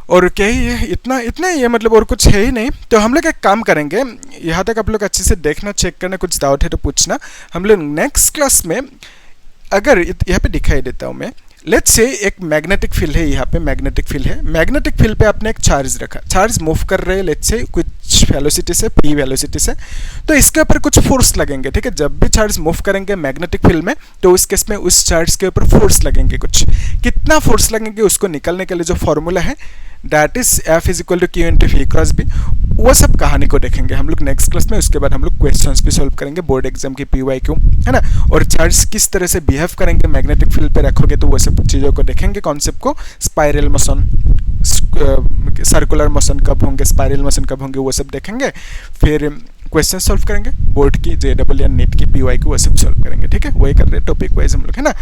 और क्या ही है, इतना ही है, मतलब और कुछ है ही नहीं। तो हम लोग एक काम करेंगे, यहाँ तक आप लोग अच्छे से देखना, चेक करना, कुछ डाउट है तो पूछना। हम लोग नेक्स्ट क्लास में, अगर यहाँ पे दिखाई देता हूँ मैं, लेट्स से एक मैग्नेटिक फील्ड है, यहाँ पे मैग्नेटिक फील्ड है, मैग्नेटिक फील्ड पे आपने एक चार्ज रखा, चार्ज मूव कर रहे हैं लेट्स से कुछ वेलोसिटी से, p वेलोसिटी से, तो इसके ऊपर कुछ फोर्स लगेंगे। ठीक है, जब भी चार्ज मूव करेंगे मैग्नेटिक फील्ड में, तो उस केस में उस चार्ज के ऊपर फोर्स लगेंगे, कुछ कितना फोर्स लगेंगे उसको निकालने के लिए जो फॉर्मूला है that is F is equal to Q into V cross B, वो सब कहानी को देखेंगे हम लोग नेक्स्ट क्लास में। उसके बाद हम लोग क्वेश्चंस भी सॉल्व करेंगे बोर्ड एग्जाम की PYQ, है ना, और चार्ज किस तरह से बिहेव करेंगे मैग्नेटिक फील्ड पे रखोगे, तो वो सब चीज़ों को देखेंगे, कॉन्सेप्ट को, स्पाइरल मोशन, सर्कुलर मोशन कब होंगे, स्पाइरल मोशन कब होंगे, वो सब देखेंगे। फिर क्वेश्चन सॉल्व करेंगे बोर्ड की, JEE या नेट की PYQ, वो सब सॉल्व करेंगे, ठीक है। वही कर रहे हैं टॉपिक वाइज हम लोग, है ना।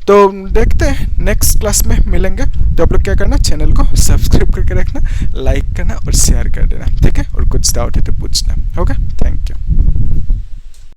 तो देखते हैं नेक्स्ट क्लास में मिलेंगे। तो आप लोग क्या करना, चैनल को सब्सक्राइब करके रखना, लाइक करना और शेयर कर देना, ठीक है। और कुछ डाउट है तो पूछना, ओके, थैंक यू।